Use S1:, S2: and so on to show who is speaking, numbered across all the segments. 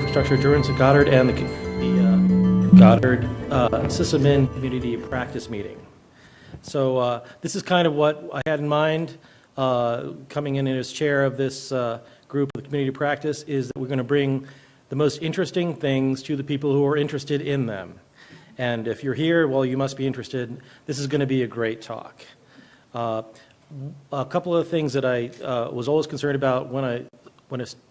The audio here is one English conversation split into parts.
S1: Infrastructure Endurance at Goddard and the Goddard sysadmin community practice meeting. So this is kind of what I had in mind coming in as chair of this group of the community practice, is that we're going to bring the most interesting things to the people who are interested in them. And if you're here, well, you must be interested. This is going to be a great talk. A couple of things that I was always concerned about when I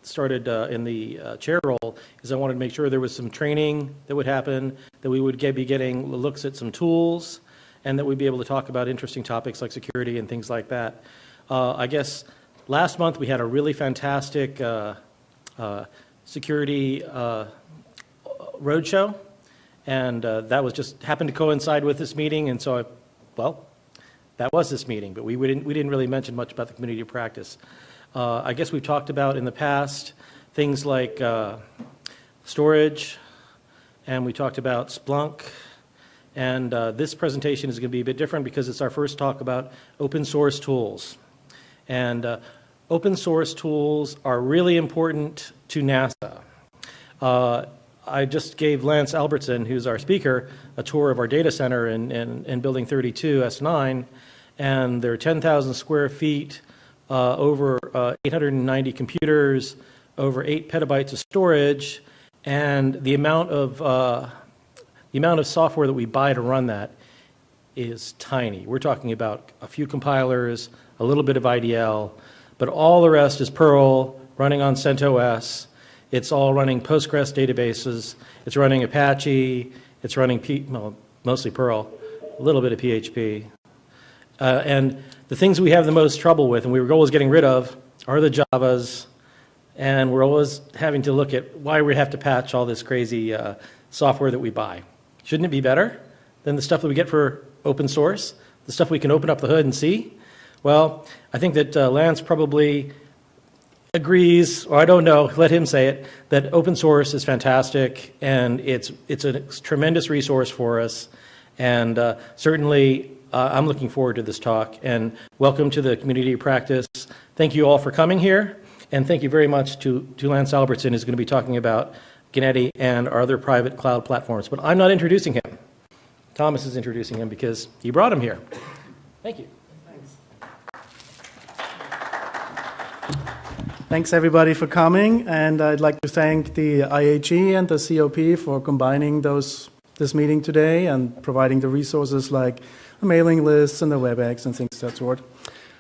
S1: started in the chair role is I wanted to make sure there was some training that would happen, that we would be getting looks at some tools, and that we'd be able to talk about interesting topics like security and things like that. I guess last month we had a really fantastic security roadshow, and that was just happened to coincide with this meeting, and so that was this meeting, but we didn't really mention much about the community of practice. I guess we've talked about in the past things like storage, and we talked about Splunk, and this presentation is going to be a bit different because it's our first talk about open source tools. And open source tools are really important to NASA. I just gave Lance Albertson, who's our speaker, a tour of our data center in Building 32, S9, and they're 10,000 square feet, over 890 computers, over 8 petabytes of storage, and the amount of software that we buy to run that is tiny. We're talking about a few compilers, a little bit of IDL, but all the rest is Perl running on CentOS. It's all running Postgres databases. It's running Apache. It's running mostly Perl, a little bit of PHP. And the things we have the most trouble with, and we were always getting rid of, are the Javas, and we're always having to look at why we have to patch all this crazy software that we buy. Shouldn't it be better than the stuff that we get for open source, the stuff we can open up the hood and see? Well, I think that Lance probably agrees, or I don't know, let him say it, that open source is fantastic, and it's a tremendous resource for us, and certainly I'm looking forward to this talk, and welcome to the community practice. Thank you all for coming here, and thank you very much to Lance Albertson, who's going to be talking about Ganeti and our other private cloud platforms. But I'm not introducing him. Thomas is introducing him because he brought him here. Thank you.
S2: Thanks everybody for coming, and I'd like to thank the IAG and the COP for combining this meeting today and providing the resources like the mailing lists and the WebEx and things of that sort.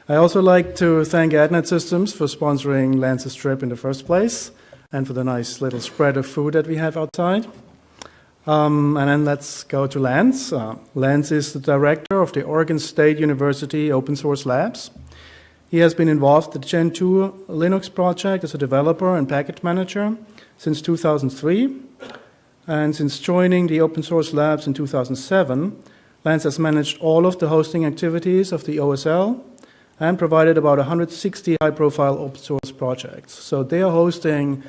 S2: I also like to thank AdNet Systems for sponsoring Lance's trip in the first place and for the nice little spread of food that we have outside. And then let's go to Lance. Lance is the director of the Oregon State University Open Source Labs. He has been involved in the Gen 2 Linux project as a developer and package manager since 2003. And since joining the Open Source Labs in 2007, Lance has managed all of the hosting activities of the OSL and provided about 160 high-profile open source projects. So they are hosting,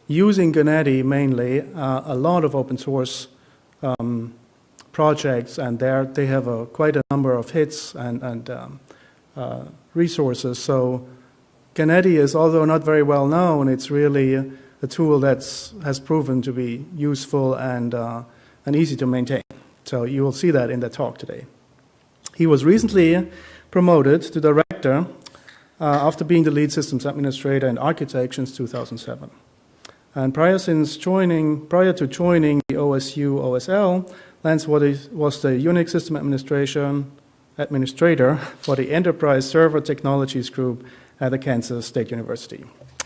S2: using Ganeti mainly, a lot of open source projects, and they have quite a number of hits and resources. So Ganeti is, although not very well known, it's really a tool that has proven to be useful and easy to maintain. So you will see that in the talk today. He was recently promoted to director after being the lead systems administrator and architect since 2007. And prior to joining the OSU OSL, Lance was the Unix system administrator for the Enterprise Server Technologies Group at the Kansas State University.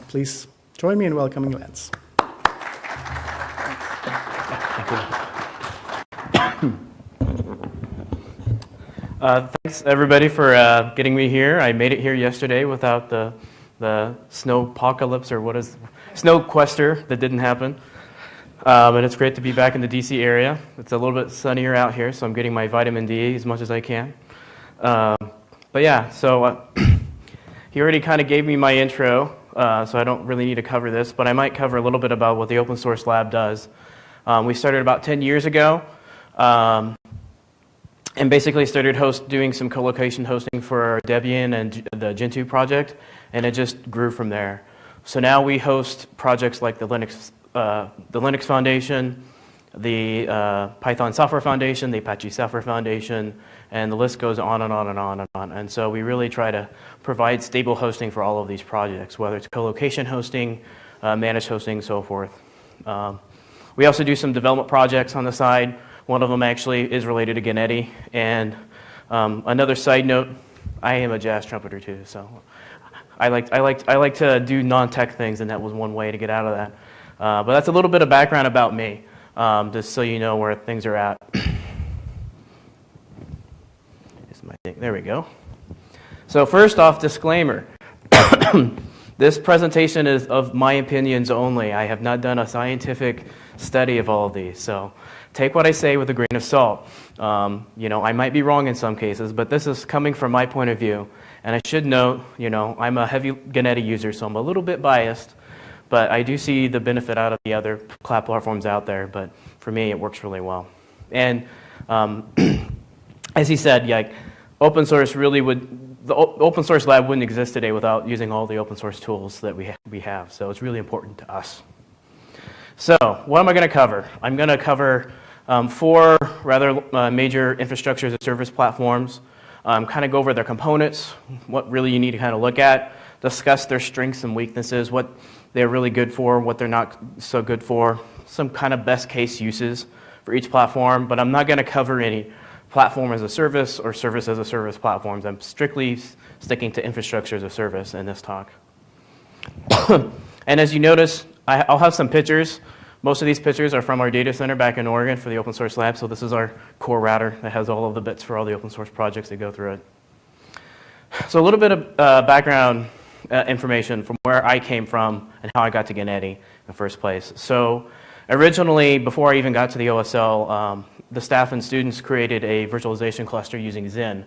S2: Please join me in welcoming Lance.
S3: Thanks everybody for getting me here. I made it here yesterday without the snowpocalypse, or snowquester that didn't happen. And it's great to be back in the DC area. It's a little bit sunnier out here, so I'm getting my vitamin D as much as I can. But yeah, so he already kind of gave me my intro, so I don't really need to cover this, but I might cover a little bit about what the Open Source Lab does. We started about 10 years ago, and basically started doing some co-location hosting for Debian and the Gen 2 project, and it just grew from there. So now we host projects like the Linux the Linux Foundation, the Python Software Foundation, the Apache Software Foundation, and the list goes on and on and on and on. And so we really try to provide stable hosting for all of these projects, whether it's co-location hosting, managed hosting, so forth. We also do some development projects on the side. One of them actually is related to Ganeti. And another side note, I am a jazz trumpeter too, so I like to do non-tech things, and that was one way to get out of that. But that's a little bit of background about me, just so you know where things are at. There we go. So first off, disclaimer. This presentation is of my opinions only. I have not done a scientific study of all of these, so take what I say with a grain of salt. I might be wrong in some cases, but this is coming from my point of view. And I should note, I'm a heavy Ganeti user, so I'm a little bit biased, but I do see the benefit out of the other cloud platforms out there, but for me, it works really well. And as he said, open source really the open source lab wouldn't exist today without using all the open source tools that we have. So it's really important to us. So what am I going to cover? I'm going to cover 4 rather major infrastructure as a service platforms, kind of go over their components, what really you need to kind of look at, discuss their strengths and weaknesses, what they're really good for, what they're not so good for, some kind of best case uses for each platform, but I'm not going to cover any platform as a service or service as a service platforms. I'm strictly sticking to infrastructure as a service in this talk. And as you notice, I'll have some pictures. Most of these pictures are from our data center back in Oregon for the open source lab. So this is our core router that has all of the bits for all the open source projects that go through it. So a little bit of background information from where I came from and how I got to Ganeti in the first place. So originally, before I even got to the OSL, the staff and students created a virtualization cluster using Zen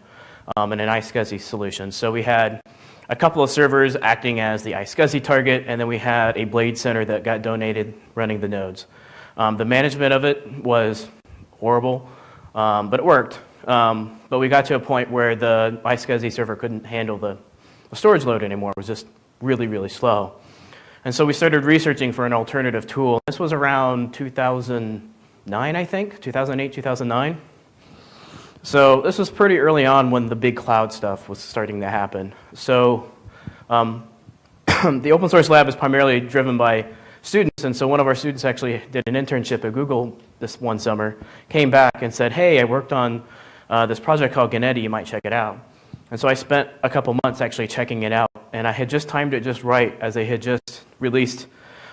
S3: and an iSCSI solution. So we had a couple of servers acting as the iSCSI target, and then we had a Blade Center that got donated running the nodes. The management of it was horrible, but it worked. But we got to a point where the iSCSI server couldn't handle the storage load anymore. It was just really, really slow. And so we started researching for an alternative tool. This was around 2009, I think, 2008, 2009. So this was pretty early on when the big cloud stuff was starting to happen. So the open source lab is primarily driven by students, and so one of our students actually did an internship at Google this one summer, came back and said, hey, I worked on this project called Ganeti, you might check it out. And so I spent a couple months actually checking it out, and I had just timed it just right as they had just released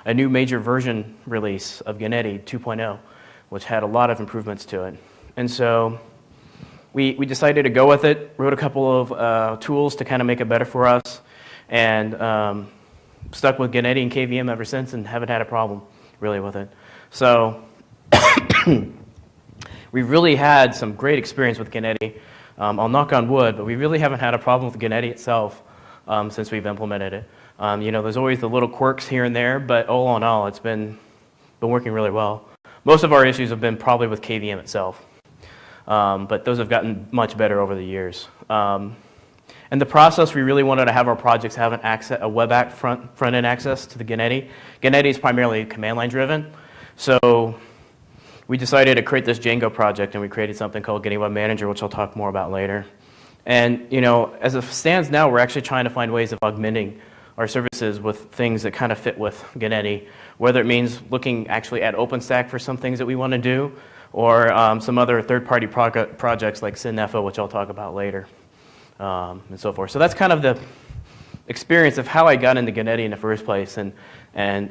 S3: a new major version release of Ganeti 2.0, which had a lot of improvements to it. And so we decided to go with it, wrote a couple of tools to kind of make it better for us, and stuck with Ganeti and KVM ever since and haven't had a problem really with it. So we really had some great experience with Ganeti. I'll knock on wood, but we really haven't had a problem with Ganeti itself since we've implemented it. There's always the little quirks here and there, but all in all, it's been working really well. Most of our issues have been probably with KVM itself, but those have gotten much better over the years. In the process, we really wanted to have our projects have a web app front-end access to the Ganeti. Ganeti is primarily command line driven, so we decided to create this Django project, and we created something called Ganeti Web Manager, which I'll talk more about later. And as it stands now, we're actually trying to find ways of augmenting our services with things that kind of fit with Ganeti, whether it means looking actually at OpenStack for some things that we want to do, or some other third-party projects like SynNFO, which I'll talk about later, and so forth. So that's kind of the experience of how I got into Ganeti in the first place and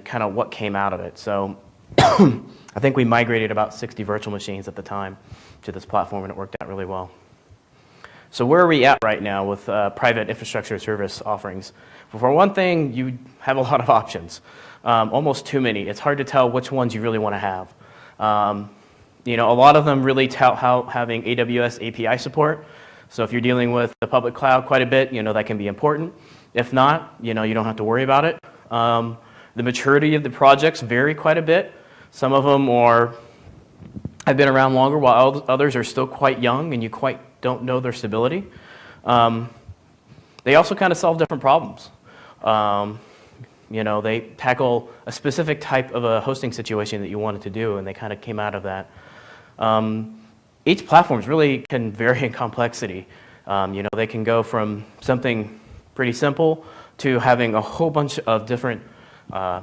S3: kind of what came out of it. So I think we migrated about 60 virtual machines at the time to this platform, and it worked out really well. So where are we at right now with private infrastructure service offerings? Well, for one thing, you have a lot of options, almost too many. It's hard to tell which ones you really want to have. A lot of them really tout having AWS API support. So if you're dealing with the public cloud quite a bit, that can be important. If not, you don't have to worry about it. The maturity of the projects vary quite a bit. Some of them have been around longer, while others are still quite young and you quite don't know their stability. They also kind of solve different problems. They tackle a specific type of a hosting situation that you wanted to do, and they kind of came out of that. Each platform really can vary in complexity. They can go from something pretty simple to having a whole bunch of different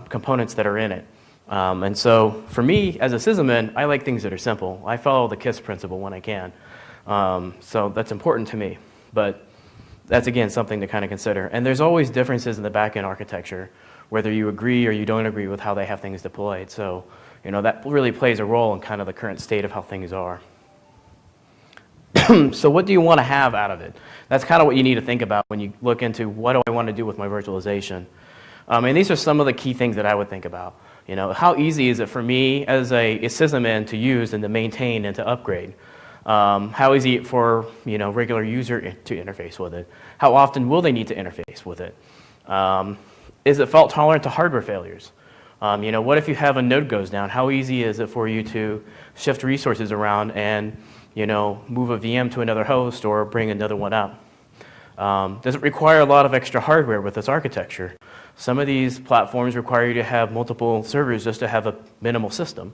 S3: components that are in it. And so for me, as a sysadmin, I like things that are simple. I follow the KISS principle when I can. So that's important to me. But that's, again, something to kind of consider. And there's always differences in the back-end architecture, whether you agree or you don't agree with how they have things deployed. So, that really plays a role in kind of the current state of how things are. So what do you want to have out of it? That's kind of what you need to think about when you look into what do I want to do with my virtualization. And these are some of the key things that I would think about. How easy is it for me as a sysadmin to use and to maintain and to upgrade? How easy for regular user to interface with it? How often will they need to interface with it? Is it fault tolerant to hardware failures? What if you have a node goes down? How easy is it for you to shift resources around and move a VM to another host or bring another one up? Does it require a lot of extra hardware with this architecture? Some of these platforms require you to have multiple servers just to have a minimal system,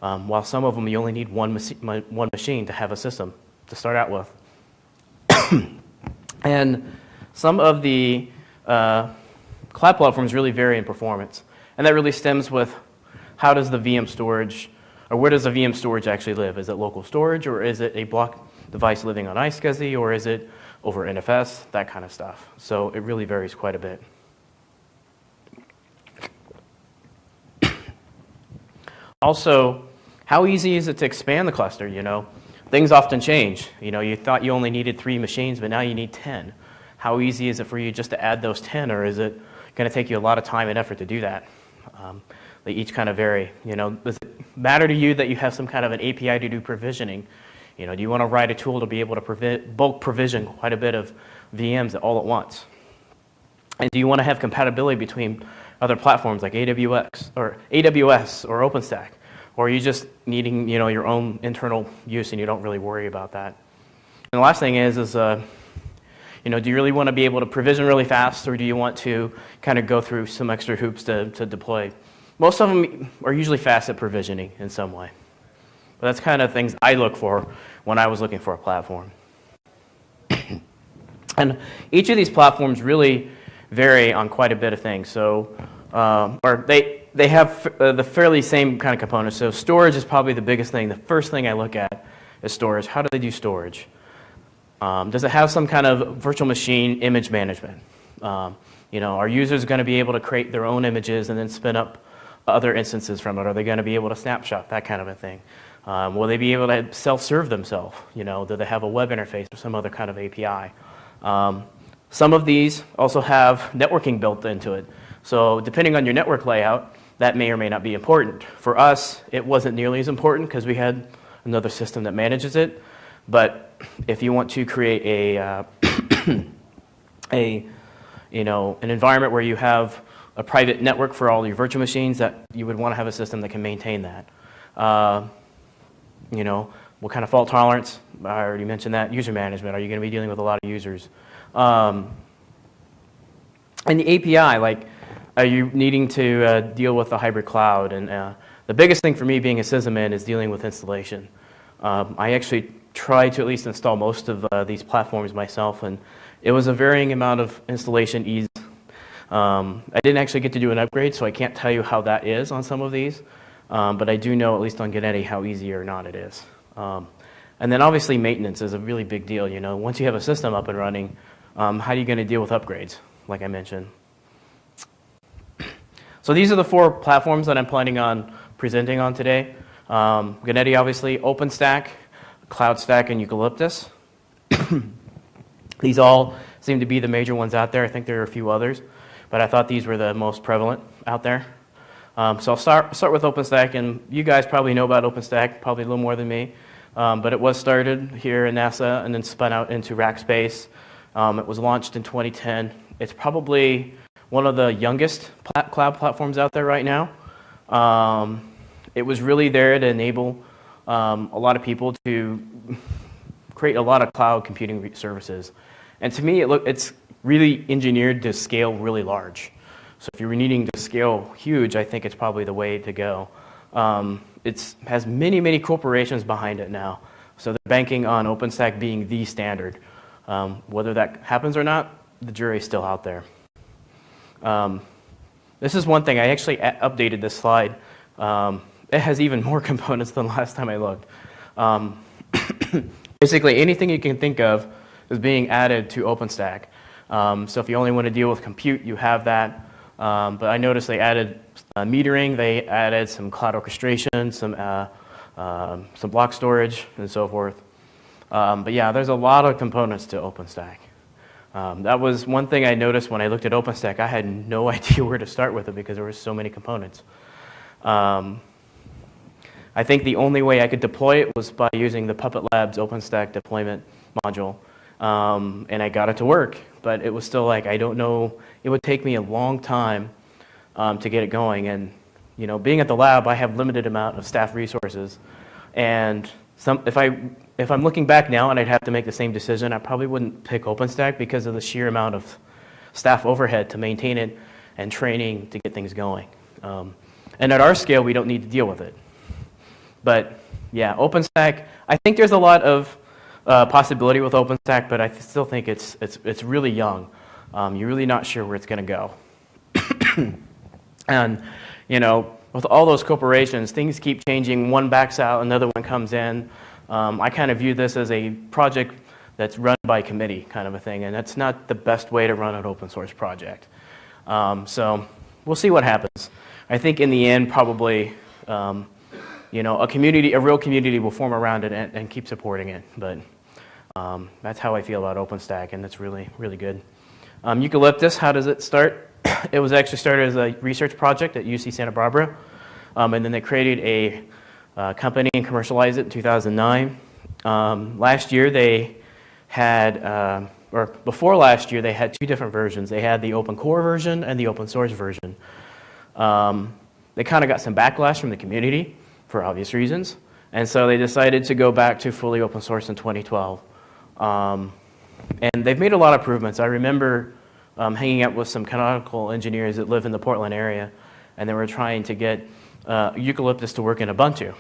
S3: while some of them you only need one machine to have a system to start out with. And some of the cloud platforms really vary in performance, and that really stems with how does the VM storage, or where does the VM storage actually live? Is it local storage, or is it a block device living on iSCSI, or is it over NFS, that kind of stuff. So it really varies quite a bit. Also, how easy is it to expand the cluster? Things often change. You thought you only needed 3 machines, but now you need 10. How easy is it for you just to add those 10, or is it going to take you a lot of time and effort to do that? They each kind of vary. Does it matter to you that you have some kind of an API to do provisioning? Do you want to write a tool to be able to bulk provision quite a bit of VMs all at once? And do you want to have compatibility between other platforms like AWS or OpenStack? Or are you just needing your own internal use and you don't really worry about that? And the last thing is do you really want to be able to provision really fast, or do you want to kind of go through some extra hoops to deploy? Most of them are usually fast at provisioning in some way. But that's kind of things I look for when I was looking for a platform. And each of these platforms really vary on quite a bit of things. So, or they have the fairly same kind of components. So storage is probably the biggest thing. The first thing I look at is storage. How do they do storage? Does it have some kind of virtual machine image management? Are users going to be able to create their own images and then spin up other instances from it? Are they going to be able to snapshot, that kind of a thing? Will they be able to self-serve themselves? Do they have a web interface or some other kind of API? Some of these also have networking built into it. So depending on your network layout, that may or may not be important. For us, it wasn't nearly as important because we had another system that manages it. But if you want to create an environment where you have a private network for all your virtual machines, that you would want to have a system that can maintain that. What kind of fault tolerance? I already mentioned that. User management. Are you going to be dealing with a lot of users? And the API, are you needing to deal with the hybrid cloud? And the biggest thing for me being a sysadmin is dealing with installation. I actually tried to at least install most of these platforms myself, and it was a varying amount of installation ease. I didn't actually get to do an upgrade, so I can't tell you how that is on some of these, but I do know, at least on Ganeti, how easy or not it is. And then obviously maintenance is a really big deal. Once you have a system up and running, how are you going to deal with upgrades, like I mentioned? So these are the 4 platforms that I'm planning on presenting on today. Ganeti, obviously, OpenStack, CloudStack, and Eucalyptus. These all seem to be the major ones out there. I think there are a few others, but I thought these were the most prevalent out there. So I'll start with OpenStack, and you guys probably know about OpenStack, probably a little more than me. But it was started here in NASA and then spun out into Rackspace. It was launched in 2010. It's probably one of the youngest cloud platforms out there right now. It was really there to enable a lot of people to create a lot of cloud computing services. And to me, it's really engineered to scale really large. So if you're needing to scale huge, I think it's probably the way to go. It has many, many corporations behind it now. So they're banking on OpenStack being the standard. Whether that happens or not, the jury's still out there. This is one thing. I actually updated this slide. It has even more components than last time I looked. Basically, anything you can think of is being added to OpenStack. So if you only want to deal with compute, you have that. But I noticed they added metering, they added some cloud orchestration, some block storage, and so forth. But yeah, there's a lot of components to OpenStack. That was one thing I noticed when I looked at OpenStack. I had no idea where to start with it because there were so many components. I think the only way I could deploy it was by using the Puppet Labs OpenStack deployment module. And I got it to work, but it was still like, I don't know, it would take me a long time to get it going. And being at the lab, I have limited amount of staff resources. And if I'm looking back now and I'd have to make the same decision, I probably wouldn't pick OpenStack because of the sheer amount of staff overhead to maintain it and training to get things going. And at our scale, we don't need to deal with it. But yeah, OpenStack, I think there's a lot of possibility with OpenStack, but I still think it's really young. You're really not sure where it's going to go. And, with all those corporations, things keep changing. One backs out, another one comes in. I kind of view this as a project that's run by committee kind of a thing, and that's not the best way to run an open source project. So we'll see what happens. I think in the end, probably, a real community will form around it and keep supporting it. But that's how I feel about OpenStack, and it's really, really good. Eucalyptus, how does it start? It was actually started as a research project at UC Santa Barbara, and then they created a company and commercialized it in 2009. Last year they had, or before last year, they had two different versions. They had the open core version and the open source version. They kind of got some backlash from the community for obvious reasons, and so they decided to go back to fully open source in 2012. And they've made a lot of improvements. I remember hanging out with some canonical engineers that live in the Portland area, and they were trying to get Eucalyptus to work in Ubuntu.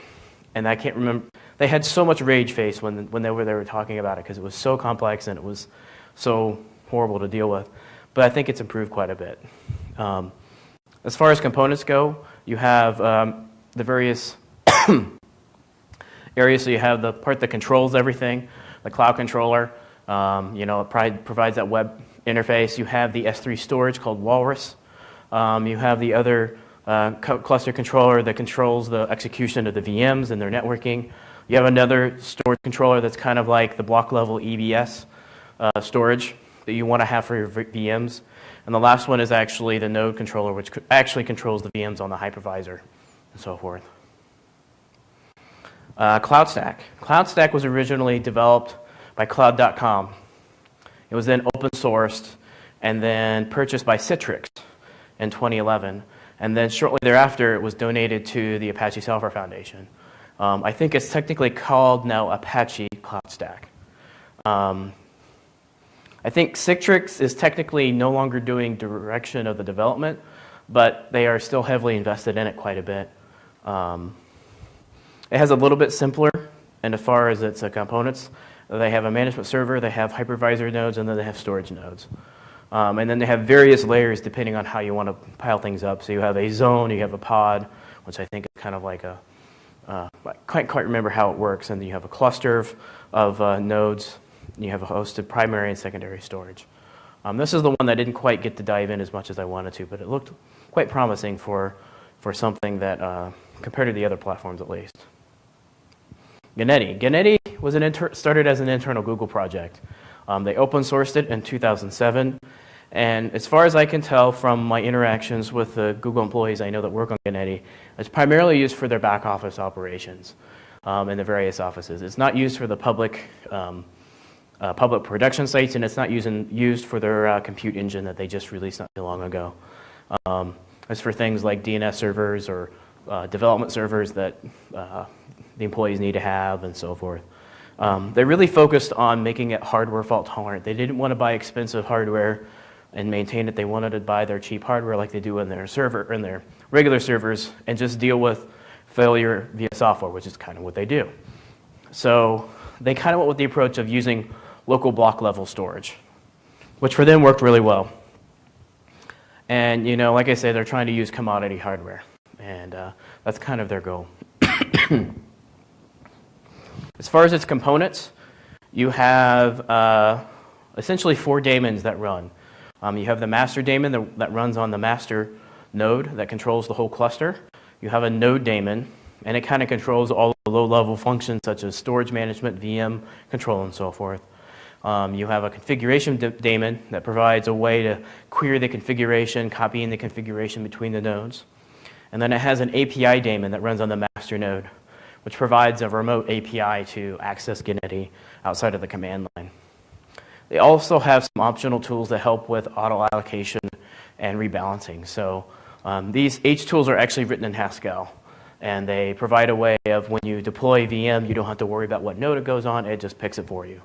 S3: And I can't remember, they had so much rage face when they were talking about it because it was so complex and it was so horrible to deal with. But I think it's improved quite a bit. As far as components go, you have the various areas. So you have the part that controls everything, the cloud controller. It provides that web interface. You have the S3 storage called Walrus. You have the other cluster controller that controls the execution of the VMs and their networking. You have another storage controller that's kind of like the block level EBS storage that you want to have for your VMs. And the last one is actually the node controller, which actually controls the VMs on the hypervisor and so forth. CloudStack. CloudStack was originally developed by Cloud.com. It was then open sourced and then purchased by Citrix in 2011. And then shortly thereafter, it was donated to the Apache Software Foundation. I think it's technically called now Apache CloudStack. I think Citrix is technically no longer doing direction of the development, but they are still heavily invested in it quite a bit. It has a little bit simpler, and as far as its components, they have a management server, they have hypervisor nodes, and then they have storage nodes. And then they have various layers depending on how you want to pile things up. So you have a zone, you have a pod, which I think is kind of like a, I can't quite remember how it works, and then you have a cluster of nodes, and you have a hosted primary and secondary storage. This is the one that I didn't quite get to dive in as much as I wanted to, but it looked quite promising for something that, compared to the other platforms at least. Ganeti. Ganeti was started as an internal Google project. They open sourced it in 2007, and as far as I can tell from my interactions with the Google employees I know that work on Ganeti, it's primarily used for their back office operations in the various offices. It's not used for the public production sites, and it's not used for their compute engine that they just released not too long ago. It's for things like DNS servers or development servers that the employees need to have and so forth. They really focused on making it hardware fault tolerant. They didn't want to buy expensive hardware and maintain it. They wanted to buy their cheap hardware like they do in their server, in their regular servers, and just deal with failure via software, which is kind of what they do. So they kind of went with the approach of using local block level storage, which for them worked really well. And like I said, they're trying to use commodity hardware, and that's kind of their goal. As far as its components, you have essentially 4 daemons that run. You have the master daemon that runs on the master node that controls the whole cluster. You have a node daemon, and it kind of controls all the low-level functions such as storage management, VM control, and so forth. You have a configuration daemon that provides a way to query the configuration, copying the configuration between the nodes. And then it has an API daemon that runs on the master node, which provides a remote API to access Ganeti outside of the command line. They also have some optional tools that help with auto allocation and rebalancing. So these H tools are actually written in Haskell, and they provide a way of when you deploy VM, you don't have to worry about what node it goes on, it just picks it for you.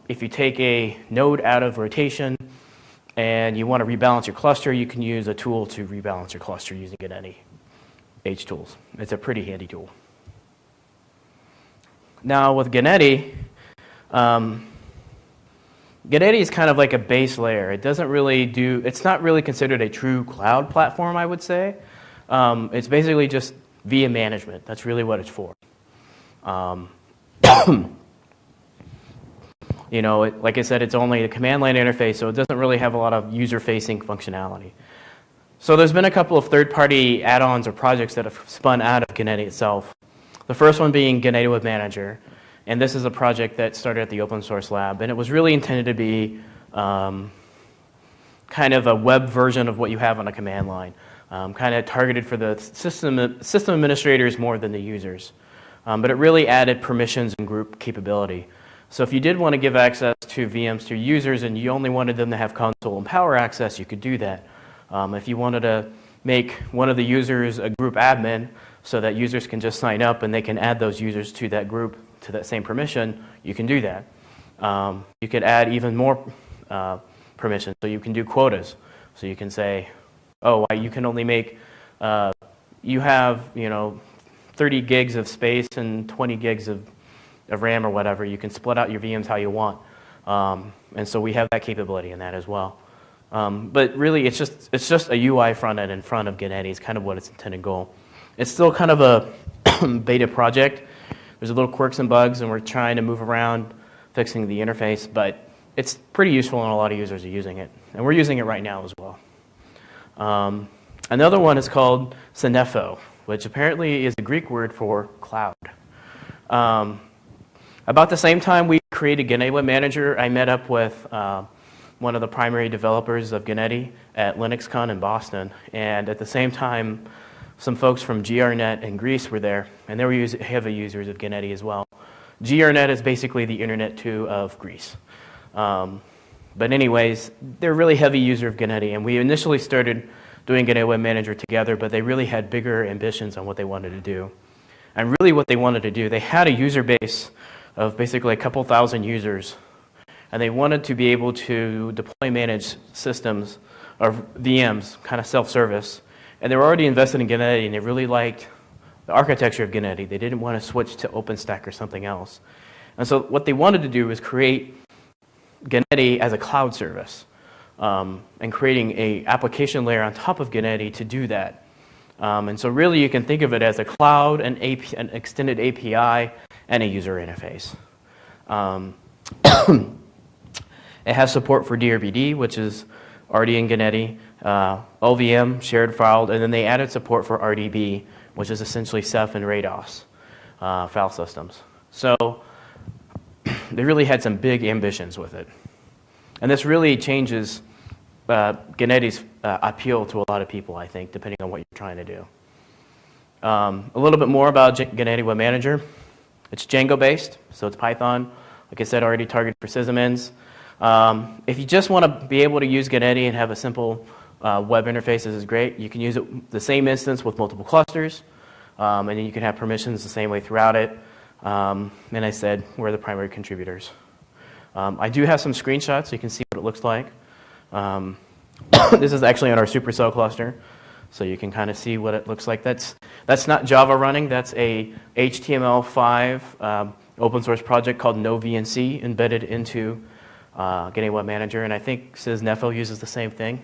S3: If you take a node out of rotation and you want to rebalance your cluster, you can use a tool to rebalance your cluster using Ganeti H tools. It's a pretty handy tool. Now with Ganeti, Ganeti is kind of like a base layer. It doesn't really do, it's not really considered a true cloud platform, I would say. It's basically just VM management. That's really what it's for. Like I said, it's only a command line interface, so it doesn't really have a lot of user-facing functionality. So there's been a couple of third-party add-ons or projects that have spun out of Ganeti itself. The first one being Ganeti Web Manager, and this is a project that started at the Open Source Lab, and it was really intended to be kind of a web version of what you have on a command line, kind of targeted for the system administrators more than the users. But it really added permissions and group capability. So if you did want to give access to VMs to users and you only wanted them to have console and power access, you could do that. If you wanted to make one of the users a group admin so that users can just sign up and they can add those users to that group to that same permission, you can do that. You could add even more permissions, so you can do quotas. So you can say, oh, you can only make, you have 30 gigs of space and 20 gigs of RAM or whatever. You can split out your VMs how you want. And so we have that capability in that as well. But really, it's just a UI front end in front of Ganeti is kind of what its intended goal. It's still kind of a beta project. There's a little quirks and bugs, and we're trying to move around fixing the interface, but it's pretty useful and a lot of users are using it. And we're using it right now as well. Another one is called Synepho, which apparently is a Greek word for cloud. About the same time we created Ganeti Web Manager, I met up with one of the primary developers of Ganeti at LinuxCon in Boston, and at the same time, some folks from GRNet in Greece were there, and they were heavy users of Ganeti as well. GRNet is basically the Internet 2 of Greece. But anyways, they're a really heavy user of Ganeti, and we initially started doing Ganeti Web Manager together, but they really had bigger ambitions on what they wanted to do. And really what they wanted to do, they had a user base of basically a couple thousand users, and they wanted to be able to deploy manage systems or VMs, kind of self-service. And they were already invested in Ganeti, and they really liked the architecture of Ganeti. They didn't want to switch to OpenStack or something else. And so what they wanted to do was create Ganeti as a cloud service, and creating an application layer on top of Ganeti to do that. And so really you can think of it as a cloud, an extended API, and a user interface. It has support for DRBD, which is already in Ganeti, LVM, shared file, and then they added support for RDB, which is essentially Ceph and RADOS file systems. So they really had some big ambitions with it. And this really changes Ganeti's appeal to a lot of people, I think, depending on what you're trying to do. A little bit more about Ganeti Web Manager. It's Django-based, so it's Python. Like I said, already targeted for sysadmins. If you just want to be able to use Ganeti and have a simple web interface, this is great. You can use it the same instance with multiple clusters, and then you can have permissions the same way throughout it. And I said, we're the primary contributors. I do have some screenshots so you can see what it looks like. This is actually on our supercell cluster, so you can kind of see what it looks like. That's not Java running. That's a HTML5 open source project called NoVNC embedded into Ganeti Web Manager, and I think SysNefo uses the same thing,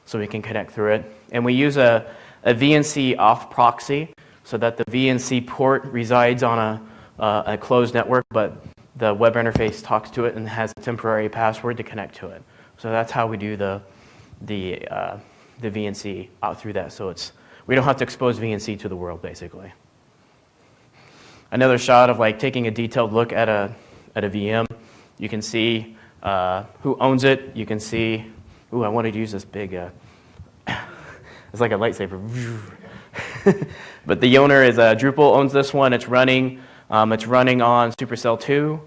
S3: so we can connect through it. And we use a VNC auth proxy so that the VNC port resides on a closed network, but the web interface talks to it and has a temporary password to connect to it. So that's how we do the VNC out through that. So we don't have to expose VNC to the world, basically. Another shot of like taking a detailed look at a VM. You can see who owns it. You can see, I wanted to use this big, it's like a lightsaber. But the owner is Drupal owns this one. It's running on Supercell 2.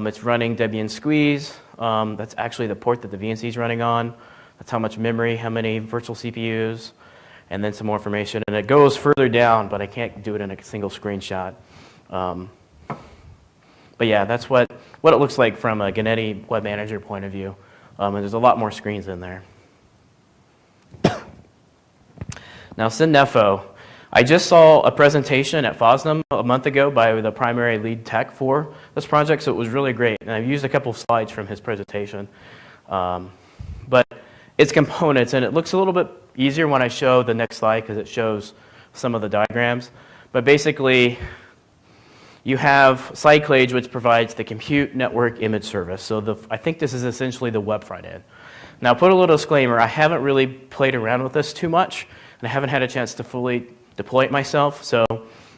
S3: It's running Debian Squeeze. That's actually the port that the VNC is running on. That's how much memory, how many virtual CPUs, and then some more information. And it goes further down, but I can't do it in a single screenshot. But yeah, that's what it looks like from a Ganeti Web Manager point of view. And there's a lot more screens in there. Now, SysNefo. I just saw a presentation at FOSDEM a month ago by the primary lead tech for this project, so it was really great. And I've used a couple of slides from his presentation. But it's components, and it looks a little bit easier when I show the next slide because it shows some of the diagrams. But basically, you have Cyclage, which provides the compute network image service. So I think this is essentially the web front end. Now, put a little disclaimer. I haven't really played around with this too much, and I haven't had a chance to fully deploy it myself. So,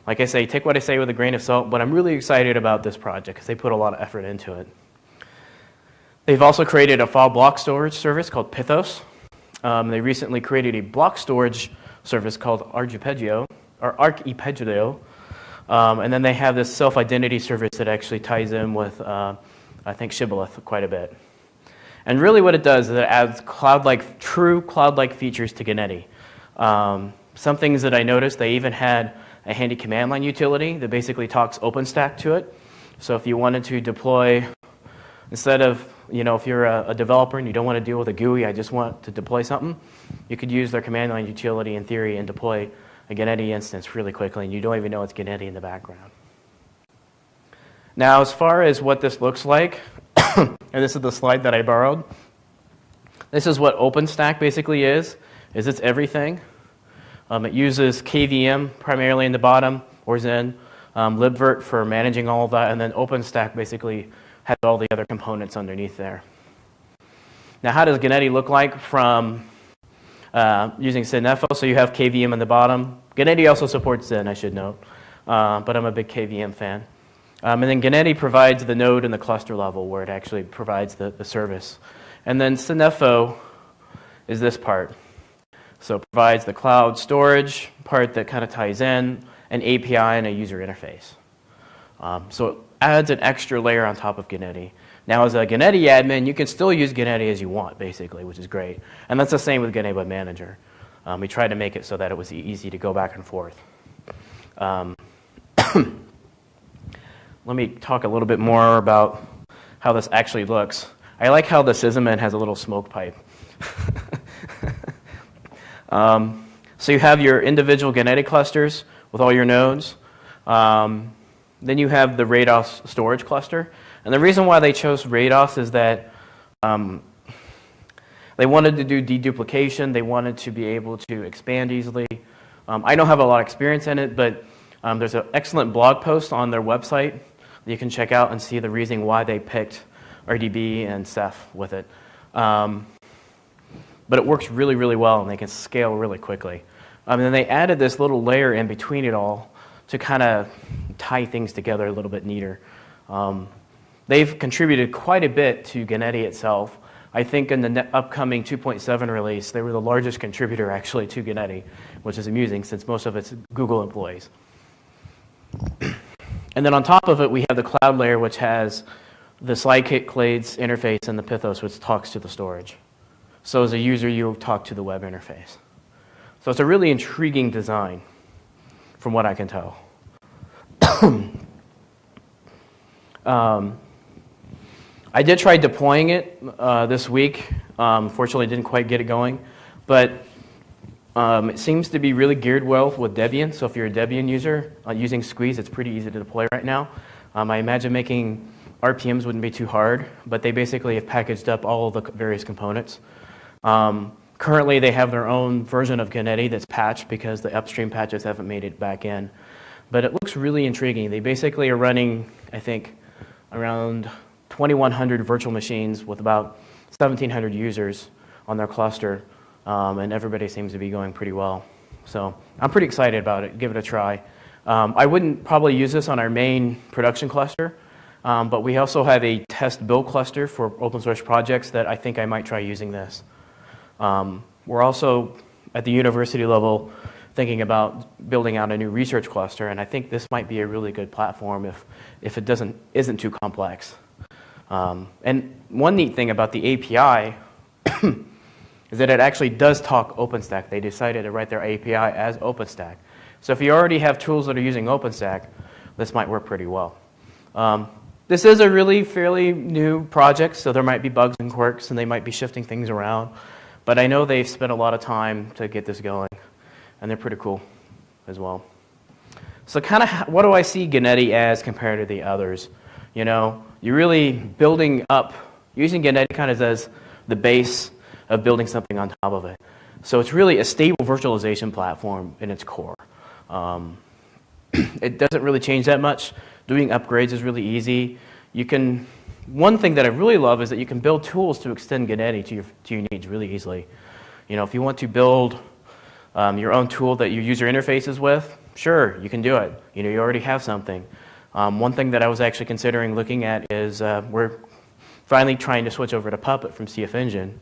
S3: like I say, take what I say with a grain of salt, but I'm really excited about this project because they put a lot of effort into it. They've also created a file block storage service called Pithos. They recently created a block storage service called Archipelago. And then they have this self-identity service that actually ties in with, I think, Shibboleth quite a bit. And really what it does is it adds true cloud-like features to Ganeti. Some things that I noticed, they even had a handy command line utility that basically talks OpenStack to it. So if you wanted to deploy, instead of, if you're a developer and you don't want to deal with a GUI, I just want to deploy something, you could use their command line utility in theory and deploy a Ganeti instance really quickly, and you don't even know it's Ganeti in the background. Now, as far as what this looks like, and this is the slide that I borrowed, this is what OpenStack basically is it's everything. It uses KVM primarily in the bottom, or Zen, libvirt for managing all of that, and then OpenStack basically has all the other components underneath there. Now, how does Ganeti look like from using SysNefo? So you have KVM in the bottom. Ganeti also supports Zen, I should note, but I'm a big KVM fan. And then Ganeti provides the node and the cluster level where it actually provides the service. And then SysNefo is this part. So it provides the cloud storage part that kind of ties in, an API, and a user interface. So it adds an extra layer on top of Ganeti. Now, as a Ganeti admin, you can still use Ganeti as you want, basically, which is great. And that's the same with Ganeti Web Manager. We tried to make it so that it was easy to go back and forth. Let me talk a little bit more about how this actually looks. I like how the sysadmin has a little smoke pipe. So you have your individual Ganeti clusters with all your nodes. Then you have the Rados storage cluster. And the reason why they chose Rados is that they wanted to do deduplication. They wanted to be able to expand easily. I don't have a lot of experience in it, but there's an excellent blog post on their website that you can check out and see the reason why they picked RDB and Ceph with it. But it works really, really well, and they can scale really quickly. And then they added this little layer in between it all to kind of tie things together a little bit neater. They've contributed quite a bit to Ganeti itself. I think in the upcoming 2.7 release, they were the largest contributor actually to Ganeti, which is amusing since most of it's Google employees. And then on top of it, we have the cloud layer, which has the Cyclage interface and the Pithos, which talks to the storage. So as a user, you talk to the web interface. So it's a really intriguing design, from what I can tell. I did try deploying it this week. Fortunately, didn't quite get it going, but it seems to be really geared well with Debian. So if you're a Debian user using Squeeze, it's pretty easy to deploy right now. I imagine making RPMs wouldn't be too hard, but they basically have packaged up all of the various components. Currently, they have their own version of Ganeti that's patched because the upstream patches haven't made it back in. But it looks really intriguing. They basically are running, I think, around 2,100 virtual machines with about 1,700 users on their cluster, and everybody seems to be going pretty well. So I'm pretty excited about it. Give it a try. I wouldn't probably use this on our main production cluster, but we also have a test build cluster for open source projects that I think I might try using this. We're also, at the university level, thinking about building out a new research cluster, and I think this might be a really good platform if it isn't too complex. And one neat thing about the API is that it actually does talk OpenStack. They decided to write their API as OpenStack. So if you already have tools that are using OpenStack, this might work pretty well. This is a really fairly new project, so there might be bugs and quirks, and they might be shifting things around. But I know they've spent a lot of time to get this going, and they're pretty cool as well. So kind of what do I see Ganeti as compared to the others? You know, you're really building up, using Ganeti kind of as the base of building something on top of it. So it's really a stable virtualization platform in its core. It doesn't really change that much. Doing upgrades is really easy. One thing that I really love is that you can build tools to extend Ganeti to your needs really easily. You know, if you want to build your own tool that you use your interfaces with, sure, you can do it. You know, you already have something. One thing that I was actually considering looking at is we're finally trying to switch over to Puppet from CF Engine,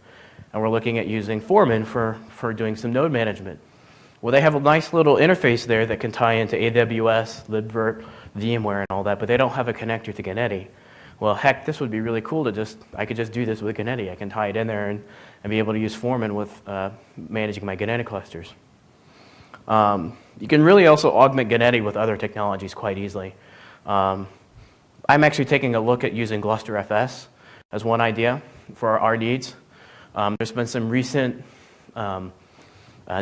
S3: and we're looking at using Foreman for doing some node management. Well, they have a nice little interface there that can tie into AWS, libvirt, VMware, and all that, but they don't have a connector to Ganeti. Well, heck, this would be really cool I could just do this with Ganeti. I can tie it in there and be able to use Foreman with managing my Ganeti clusters. You can really also augment Ganeti with other technologies quite easily. I'm actually taking a look at using GlusterFS as one idea for our needs. There's been some recent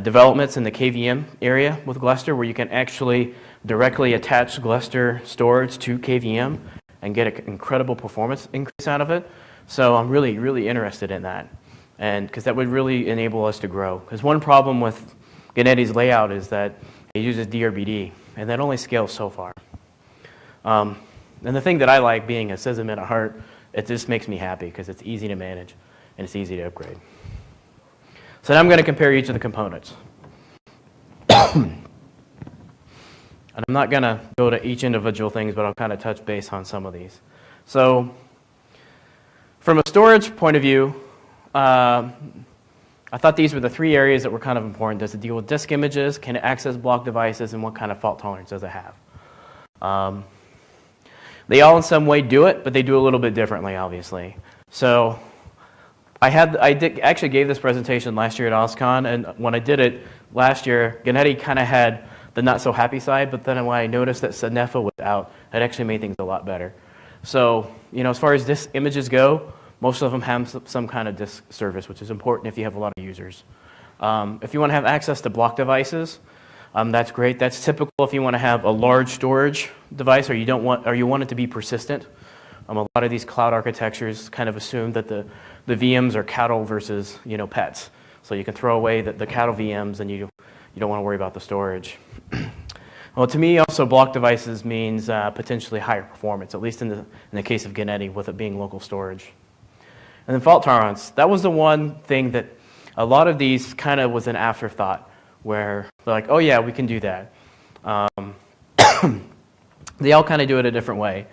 S3: developments in the KVM area with Gluster where you can actually directly attach Gluster storage to KVM and get an incredible performance increase out of it. So I'm really, really interested in that, and because that would really enable us to grow. Because one problem with Ganeti's layout is that it uses DRBD, and that only scales so far. And the thing that I like, being a sysadmin at heart, it just makes me happy because it's easy to manage and it's easy to upgrade. So now I'm going to compare each of the components. And I'm not going to go to each individual things, but I'll kind of touch base on some of these. So from a storage point of view, I thought these were the three areas that were kind of important. Does it deal with disk images? Can it access block devices? And what kind of fault tolerance does it have? They all in some way do it, but they do a little bit differently, obviously. So I actually gave this presentation last year at OSCON, and when I did it last year, Ganeti kind of had the not so happy side, but then when I noticed that Sanefa was out, it actually made things a lot better. So, you know, as far as disk images go, most of them have some kind of disk service, which is important if you have a lot of users. If you want to have access to block devices, that's great. That's typical if you want to have a large storage device, or you want it to be persistent. A lot of these cloud architectures kind of assume that the VMs are cattle versus, you know, pets. So you can throw away the cattle VMs, and you don't want to worry about the storage. Well, to me, also block devices means potentially higher performance, at least in the case of Ganeti, with it being local storage. And then fault tolerance. That was the one thing that a lot of these kind of was an afterthought, where they're like, oh yeah, we can do that. They all kind of do it a different way.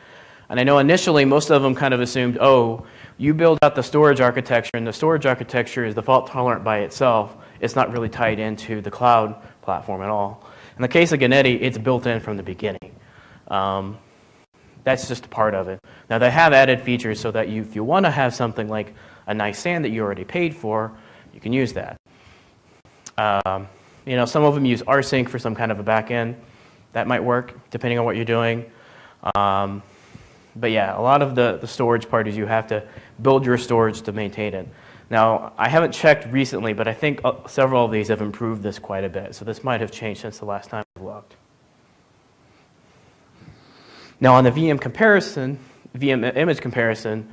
S3: And I know initially most of them kind of assumed, oh, you build out the storage architecture, and the storage architecture is the fault tolerant by itself. It's not really tied into the cloud platform at all. In the case of Ganeti, it's built in from the beginning. That's just a part of it. Now, they have added features so that if you want to have something like a nice SAN that you already paid for, you can use that. You know, some of them use rsync for some kind of a backend. That might work, depending on what you're doing. But yeah, a lot of the storage part is you have to build your storage to maintain it. Now, I haven't checked recently, but I think several of these have improved this quite a bit. So this might have changed since the last time I've looked. Now on the VM image comparison,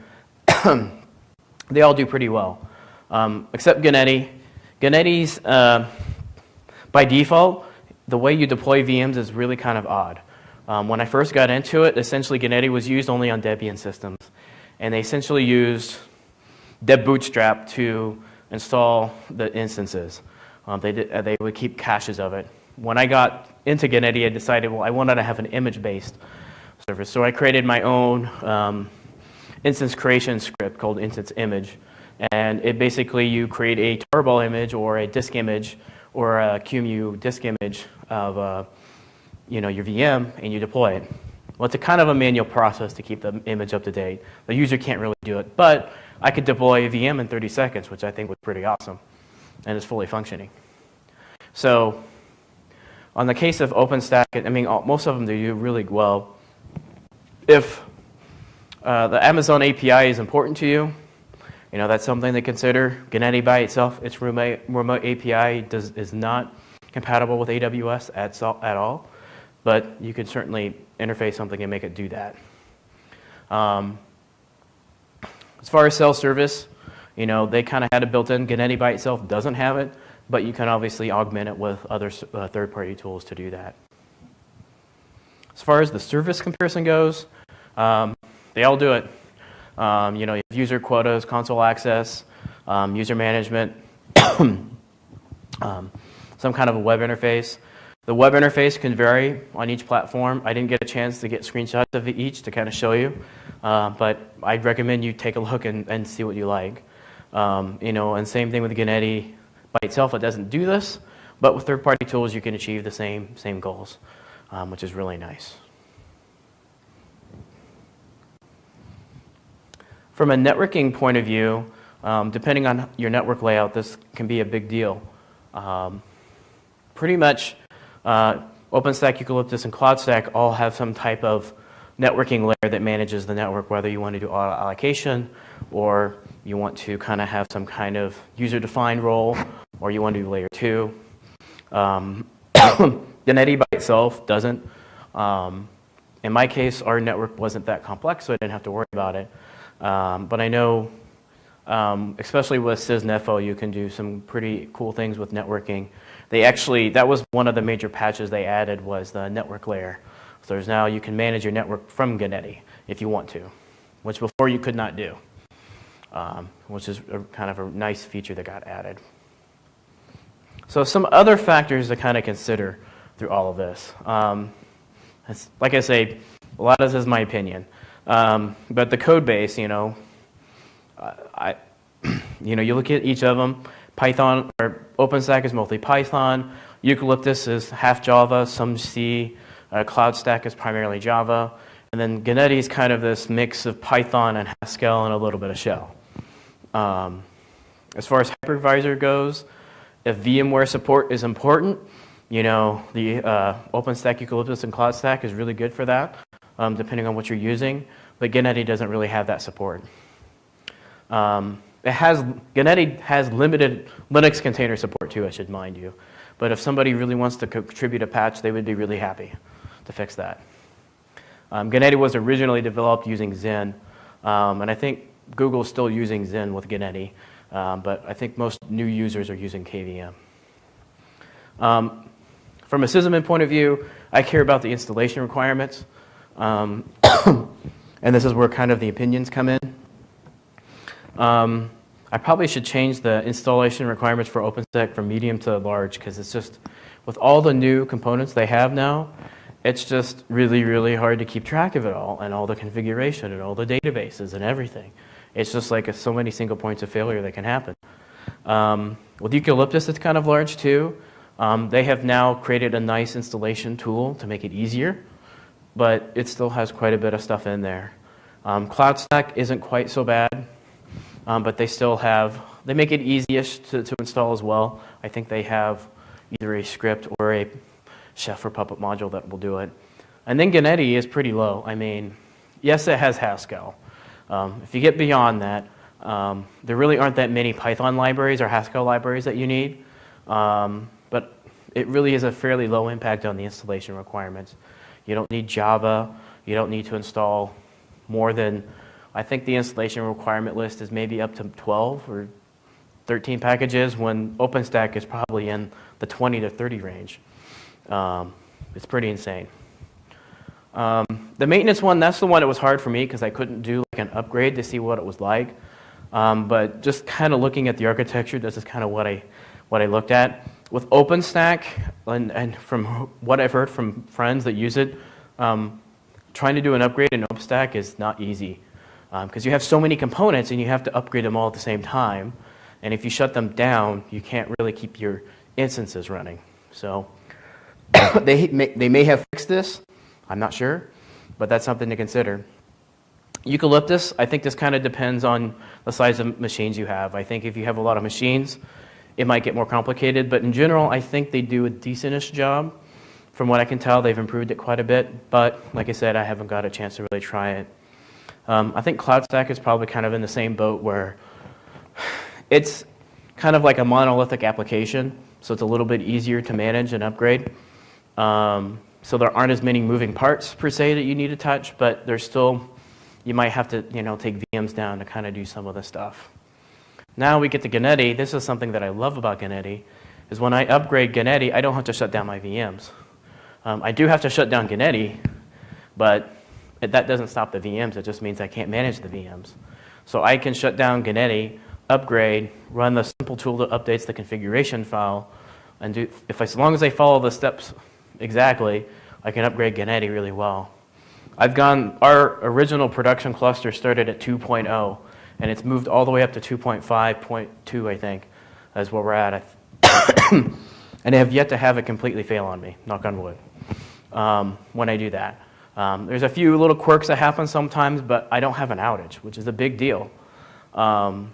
S3: they all do pretty well, except Ganeti. Ganeti's, by default, the way you deploy VMs is really kind of odd. When I first got into it, essentially Ganeti was used only on Debian systems. And they essentially used Deb Bootstrap to install the instances. They would keep caches of it. When I got into Ganeti, I decided, well, I wanted to have an image-based service. So I created my own instance creation script called instance image. And it basically, you create a tarball image or a disk image or a QEMU disk image of your VM, and you deploy it. Well, it's a kind of a manual process to keep the image up to date. The user can't really do it, but I could deploy a VM in 30 seconds, which I think was pretty awesome, and it's fully functioning. So on the case of OpenStack, I mean, most of them do really well. If the Amazon API is important to you, that's something to consider. Ganeti by itself, its remote API is not compatible with AWS at all, but you could certainly interface something and make it do that. As far as self-service, they kind of had it built in. Ganeti by itself doesn't have it, but you can obviously augment it with other third-party tools to do that. As far as the service comparison goes, they all do it. You have user quotas, console access, user management, some kind of a web interface. The web interface can vary on each platform. I didn't get a chance to get screenshots of each to kind of show you, but I'd recommend you take a look and see what you like. And same thing with Ganeti by itself. It doesn't do this, but with third-party tools, you can achieve the same goals, which is really nice. From a networking point of view, depending on your network layout, this can be a big deal. Pretty much, OpenStack, Eucalyptus, and CloudStack all have some type of networking layer that manages the network, whether you want to do auto allocation or you want to kind of have some kind of user-defined role, or you want to do layer 2. Ganeti by itself doesn't. In my case, our network wasn't that complex, so I didn't have to worry about it. But I know, especially with SysNetFo, you can do some pretty cool things with networking. That was one of the major patches they added, was the network layer. So now you can manage your network from Ganeti if you want to, which before you could not do, which is kind of a nice feature that got added. So some other factors to kind of consider through all of this. Like I say, a lot of this is my opinion. But the code base, you look at each of them. Python or OpenStack is mostly Python. Eucalyptus is half Java, some C. CloudStack is primarily Java. And then Ganeti is kind of this mix of Python and Haskell and a little bit of Shell. As far as hypervisor goes, if VMware support is important, the OpenStack, Eucalyptus, and CloudStack is really good for that, depending on what you're using. But Ganeti doesn't really have that support. Ganeti has limited Linux container support too, I should mind you. But if somebody really wants to contribute a patch, they would be really happy to fix that. Ganeti was originally developed using Xen, and I think Google is still using Xen with Ganeti, but I think most new users are using KVM. From a sysadmin point of view, I care about the installation requirements, and this is where kind of the opinions come in. I probably should change the installation requirements for OpenStack from medium to large, because it's just, with all the new components they have now, it's just really, really hard to keep track of it all, and all the configuration, and all the databases, and everything. It's just like so many single points of failure that can happen. With Eucalyptus, it's kind of large too. They have now created a nice installation tool to make it easier, but it still has quite a bit of stuff in there. CloudStack isn't quite so bad. But they make it easiest to install as well. I think they have either a script or a Chef or Puppet module that will do it. And then Ganeti is pretty low. I mean, yes, it has Haskell. If you get beyond that, there really aren't that many Python libraries or Haskell libraries that you need, but it really is a fairly low impact on the installation requirements. You don't need Java. You don't need to install more than, I think the installation requirement list is maybe up to 12 or 13 packages, when OpenStack is probably in the 20 to 30 range. It's pretty insane. The maintenance one, that's the one that was hard for me because I couldn't do like an upgrade to see what it was like. But just kind of looking at the architecture, this is kind of what I looked at. With OpenStack, and from what I've heard from friends that use it, trying to do an upgrade in OpenStack is not easy because you have so many components and you have to upgrade them all at the same time. And if you shut them down, you can't really keep your instances running. So they may have fixed this. I'm not sure, but that's something to consider. Eucalyptus, I think this kind of depends on the size of machines you have. I think if you have a lot of machines, it might get more complicated, but in general, I think they do a decentish job. From what I can tell, they've improved it quite a bit, but like I said, I haven't got a chance to really try it. I think CloudStack is probably kind of in the same boat where it's kind of like a monolithic application, so it's a little bit easier to manage and upgrade. So there aren't as many moving parts per se that you need to touch, but there's still, you might have to take VMs down to kind of do some of the stuff. Now we get to Ganeti. This is something that I love about Ganeti, is when I upgrade Ganeti, I don't have to shut down my VMs. I do have to shut down Ganeti, but that doesn't stop the VMs. It just means I can't manage the VMs. So I can shut down Ganeti, upgrade, run the simple tool that updates the configuration file, and do, as long as I follow the steps exactly, I can upgrade Ganeti really well. Our original production cluster started at 2.0, and it's moved all the way up to 2.5.2, I think, is where we're at. And I have yet to have it completely fail on me, knock on wood, when I do that. There's a few little quirks that happen sometimes, but I don't have an outage, which is a big deal. And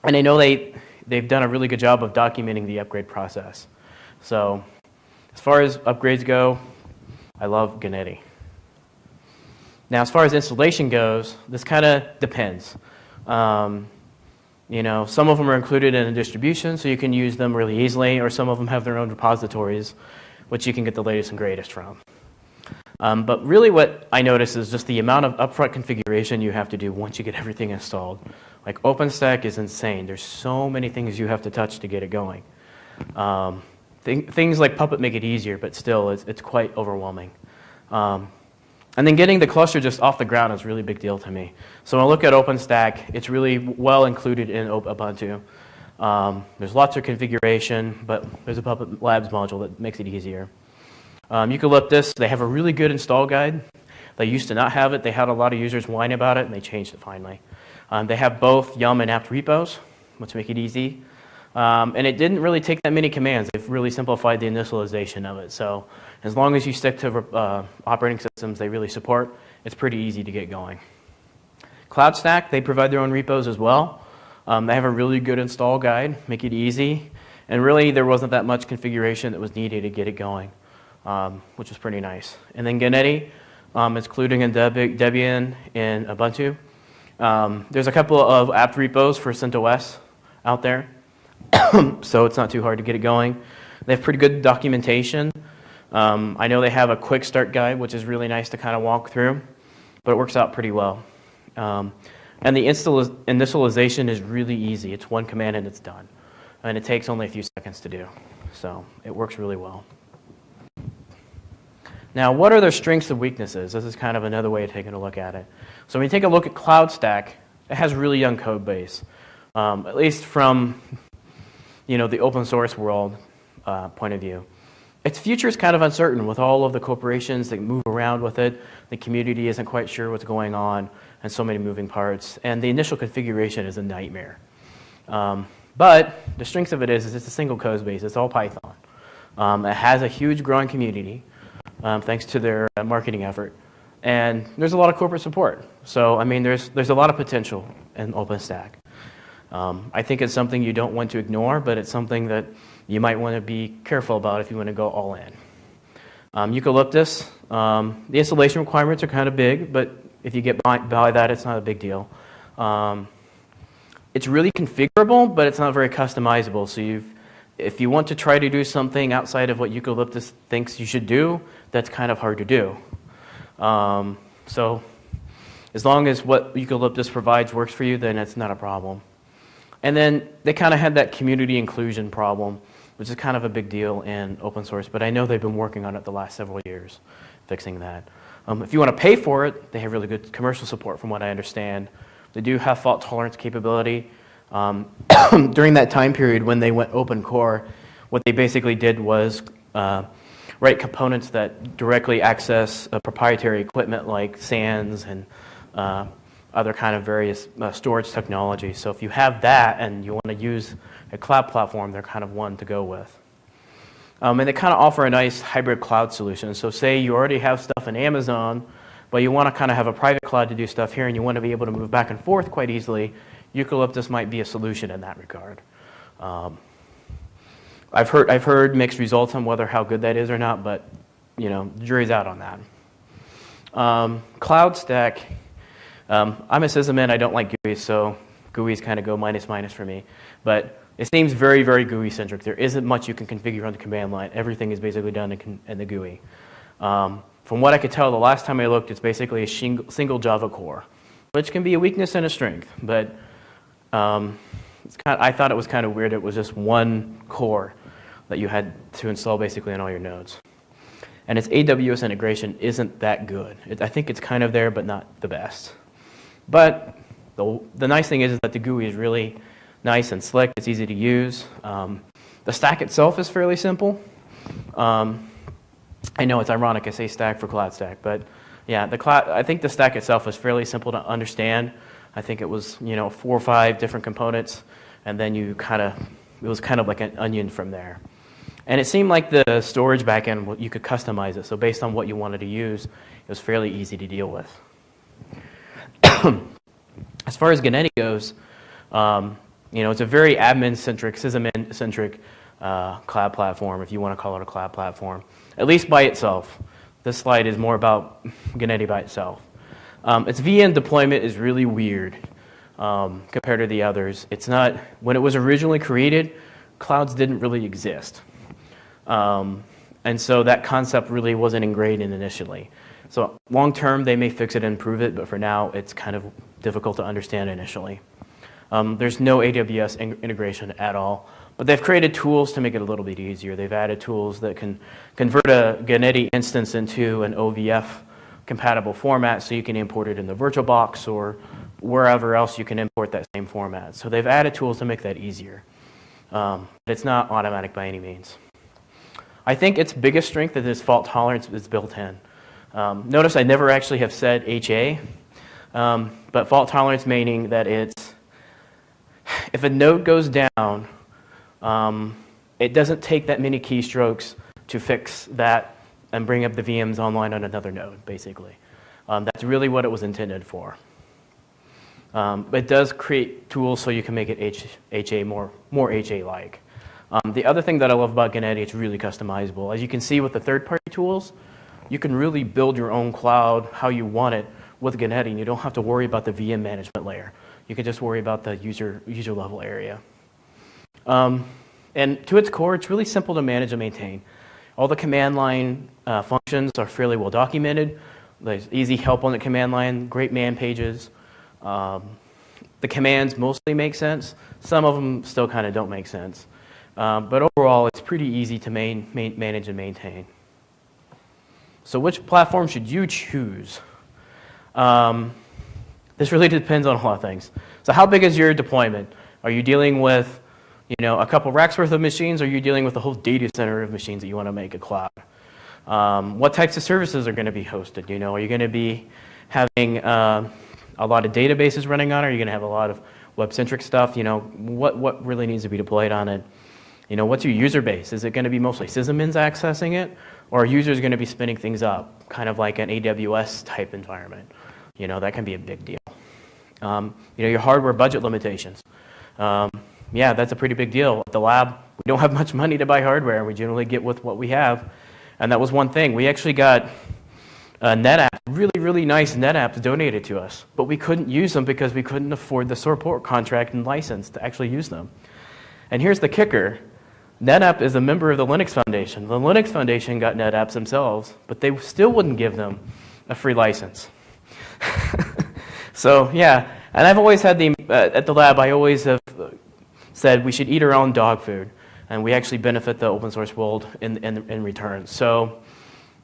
S3: I know they've done a really good job of documenting the upgrade process. So as far as upgrades go, I love Ganeti. Now, as far as installation goes, this kind of depends. Some of them are included in a distribution, so you can use them really easily, or some of them have their own repositories, which you can get the latest and greatest from. But really what I notice is just the amount of upfront configuration you have to do once you get everything installed. Like OpenStack is insane. There's so many things you have to touch to get it going. Things like Puppet make it easier, but still it's quite overwhelming. And then getting the cluster just off the ground is a really big deal to me. So when I look at OpenStack, it's really well included in Ubuntu. There's lots of configuration, but there's a Puppet Labs module that makes it easier. Eucalyptus, they have a really good install guide. They used to not have it. They had a lot of users whine about it, and they changed it finally. They have both Yum and apt repos, which make it easy. And it didn't really take that many commands. They've really simplified the initialization of it. So as long as you stick to operating systems they really support, it's pretty easy to get going. CloudStack, they provide their own repos as well. They have a really good install guide, make it easy. And really, there wasn't that much configuration that was needed to get it going, which was pretty nice. And then Ganeti, it's including in Debian and Ubuntu. There's a couple of apt repos for CentOS out there. So it's not too hard to get it going. They have pretty good documentation. I know they have a quick start guide, which is really nice to kind of walk through, but it works out pretty well. And the initialization is really easy. It's one command and it's done. And it takes only a few seconds to do. So it works really well. Now, what are their strengths and weaknesses? This is kind of another way of taking a look at it. So when you take a look at CloudStack, it has a really young code base, at least from the open source world point of view. Its future is kind of uncertain with all of the corporations that move around with it. The community isn't quite sure what's going on, and so many moving parts. And the initial configuration is a nightmare. But the strength of it is it's a single code base. It's all Python. It has a huge growing community, thanks to their marketing effort. And there's a lot of corporate support. So, I mean, there's a lot of potential in OpenStack. I think it's something you don't want to ignore, but it's something that you might want to be careful about if you want to go all in. Eucalyptus, the installation requirements are kind of big, but If you get by that, it's not a big deal. It's really configurable, but it's not very customizable. So if you want to try to do something outside of what Eucalyptus thinks you should do, that's kind of hard to do. So as long as what Eucalyptus provides works for you, then it's not a problem. And then they kind of had that community inclusion problem, which is kind of a big deal in open source, but I know they've been working on it the last several years, fixing that. If you want to pay for it, they have really good commercial support from what I understand. They do have fault tolerance capability. During that time period when they went open core, what they basically did was write components that directly access proprietary equipment like SANs and other kind of various storage technologies. So if you have that and you want to use a cloud platform, they're kind of one to go with. And they kind of offer a nice hybrid cloud solution. So say you already have stuff in Amazon, but you want to kind of have a private cloud to do stuff here and you want to be able to move back and forth quite easily, Eucalyptus might be a solution in that regard. I've heard mixed results on whether how good that is or not, but the jury's out on that. Cloud stack. I'm a sysadmin. I don't like GUIs, so GUIs kind of go minus for me. But it seems very, very GUI-centric. There isn't much you can configure on the command line. Everything is basically done in the GUI. From what I could tell, the last time I looked, it's basically a single Java core, which can be a weakness and a strength. But I thought it was kind of weird. It was just one core that you had to install basically on all your nodes. And its AWS integration isn't that good. I think it's kind of there, but not the best. But the nice thing is that the GUI is really nice and slick. It's easy to use. The stack itself is fairly simple. I know it's ironic I say stack for cloud stack, but yeah, I think the stack itself is fairly simple to understand. I think it was 4 or 5 different components, and then it was kind of like an onion from there. And it seemed like the storage backend, you could customize it. So based on what you wanted to use, it was fairly easy to deal with. As far as Ganeti goes, it's a very admin-centric, sysadmin-centric cloud platform, if you want to call it a cloud platform, at least by itself. This slide is more about Ganeti by itself. Its VM deployment is really weird compared to the others. When it was originally created, clouds didn't really exist. And so that concept really wasn't ingrained in initially. So long term, they may fix it and improve it, but for now, it's kind of difficult to understand initially. There's no AWS integration at all, but they've created tools to make it a little bit easier. They've added tools that can convert a Ganeti instance into an OVF compatible format so you can import it in the VirtualBox or wherever else you can import that same format. So they've added tools to make that easier. But it's not automatic by any means. I think its biggest strength is its fault tolerance is built in. Notice I never actually have said HA, but fault tolerance meaning that if a node goes down, it doesn't take that many keystrokes to fix that and bring up the VMs online on another node, basically. That's really what it was intended for. But it does create tools so you can make it HA more HA-like. The other thing that I love about Ganeti, it's really customizable. As you can see with the third-party tools, you can really build your own cloud how you want it with Ganeti, and you don't have to worry about the VM management layer. You can just worry about the user level area. And to its core, it's really simple to manage and maintain. All the command line functions are fairly well documented. There's easy help on the command line, great man pages. The commands mostly make sense. Some of them still kind of don't make sense. But overall, it's pretty easy to manage and maintain. So which platform should you choose? This really depends on a lot of things. So how big is your deployment? Are you dealing with a couple racks worth of machines, or are you dealing with a whole data center of machines that you want to make a cloud? What types of services are going to be hosted? Are you going to be having a lot of databases running on it? Are you going to have a lot of web-centric stuff? What really needs to be deployed on it? What's your user base? Is it going to be mostly sysadmins accessing it, or are users going to be spinning things up, kind of like an AWS type environment? That can be a big deal. Your hardware budget limitations. Yeah, that's a pretty big deal. At the lab, we don't have much money to buy hardware, and we generally get with what we have. And that was one thing. We actually got NetApp, really nice NetApps donated to us, but we couldn't use them because we couldn't afford the support contract and license to actually use them. And here's the kicker. NetApp is a member of the Linux Foundation. The Linux Foundation got NetApps themselves, but they still wouldn't give them a free license. So yeah, and I've always had at the lab, I always have said we should eat our own dog food, and we actually benefit the open source world in return. So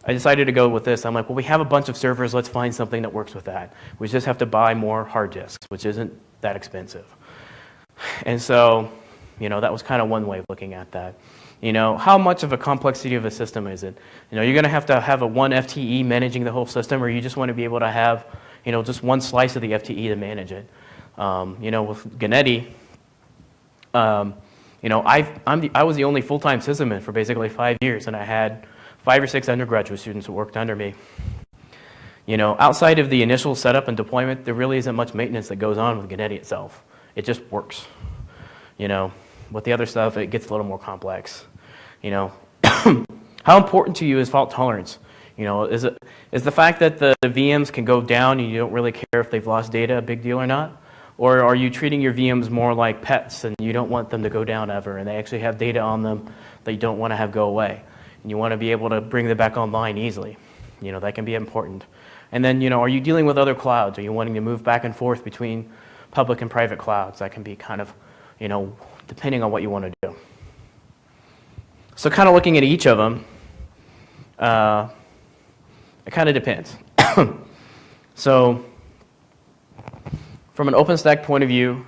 S3: I decided to go with this. I'm like, well, we have a bunch of servers. Let's find something that works with that. We just have to buy more hard disks, which isn't that expensive. And so, that was kind of one way of looking at that. How much of a complexity of a system is it? You're going to have a one FTE managing the whole system, or you just want to be able to have, just one slice of the FTE to manage it. With Ganeti, I was the only full-time sysadmin for basically 5 years, and I had 5 or 6 undergraduate students who worked under me. Outside of the initial setup and deployment, there really isn't much maintenance that goes on with Ganeti itself. It just works. With the other stuff, it gets a little more complex. How important to you is fault tolerance? Is the fact that the VMs can go down and you don't really care if they've lost data a big deal or not? Or are you treating your VMs more like pets and you don't want them to go down ever, and they actually have data on them that you don't want to have go away? And you want to be able to bring them back online easily. That can be important. And then, are you dealing with other clouds? Are you wanting to move back and forth between public and private clouds? That can be kind of, depending on what you want to do. So kind of looking at each of them, it kind of depends. So from an OpenStack point of view,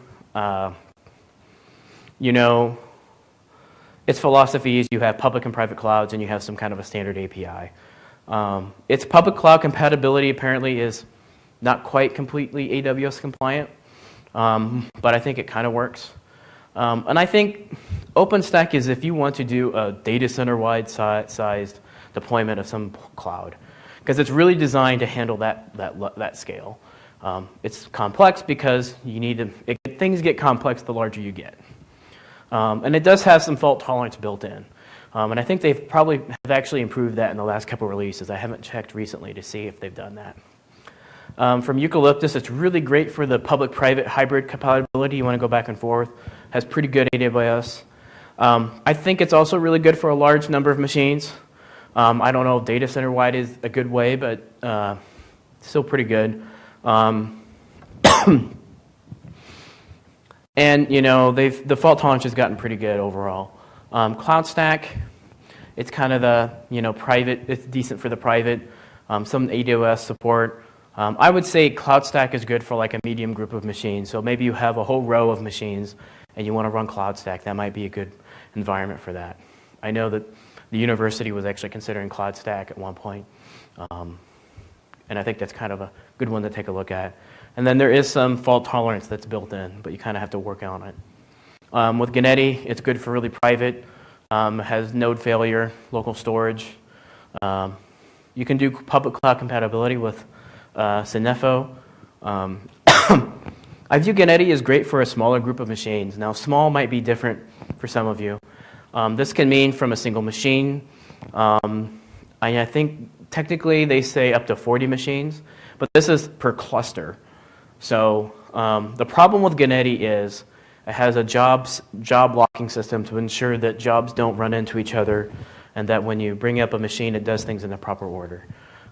S3: its philosophy is you have public and private clouds and you have some kind of a standard API. Its public cloud compatibility apparently is not quite completely AWS compliant, but I think it kind of works. And I think OpenStack is if you want to do a data center-wide sized deployment of some cloud, because it's really designed to handle that scale. It's complex because you need to, things get complex the larger you get. And it does have some fault tolerance built in. And I think they've probably have actually improved that in the last couple of releases. I haven't checked recently to see if they've done that. From Eucalyptus, it's really great for the public-private hybrid compatibility. You want to go back and forth. Has pretty good AWS. I think it's also really good for a large number of machines. I don't know if data center-wide is a good way, but still pretty good. And the fault tolerance has gotten pretty good overall. CloudStack, it's kind of the private. It's decent for the private. Some AWS support. I would say CloudStack is good for like a medium group of machines. So maybe you have a whole row of machines and you want to run CloudStack. That might be a good environment for that. I know that the university was actually considering CloudStack at one point. And I think that's kind of a good one to take a look at. And then there is some fault tolerance that's built in, but you kind of have to work on it. With Ganeti, it's good for really private. Has node failure, local storage. You can do public cloud compatibility with Cinefo. I view Ganeti as great for a smaller group of machines. Now, small might be different for some of you. This can mean from a single machine. I think technically they say up to 40 machines, but this is per cluster. So the problem with Ganeti is it has a job locking system to ensure that jobs don't run into each other and that when you bring up a machine, it does things in the proper order.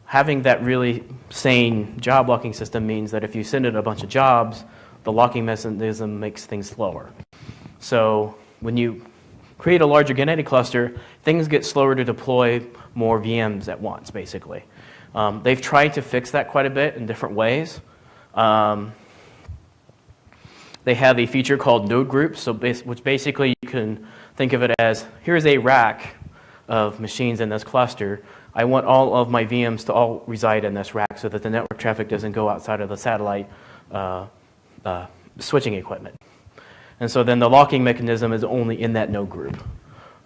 S3: Having that really sane job locking system means that if you send it a bunch of jobs, the locking mechanism makes things slower. So when you create a larger Ganeti cluster, things get slower to deploy more VMs at once, basically. They've tried to fix that quite a bit in different ways. They have a feature called node groups, which basically you can think of it as, here's a rack of machines in this cluster. I want all of my VMs to all reside in this rack so that the network traffic doesn't go outside of the satellite switching equipment. And so then the locking mechanism is only in that node group.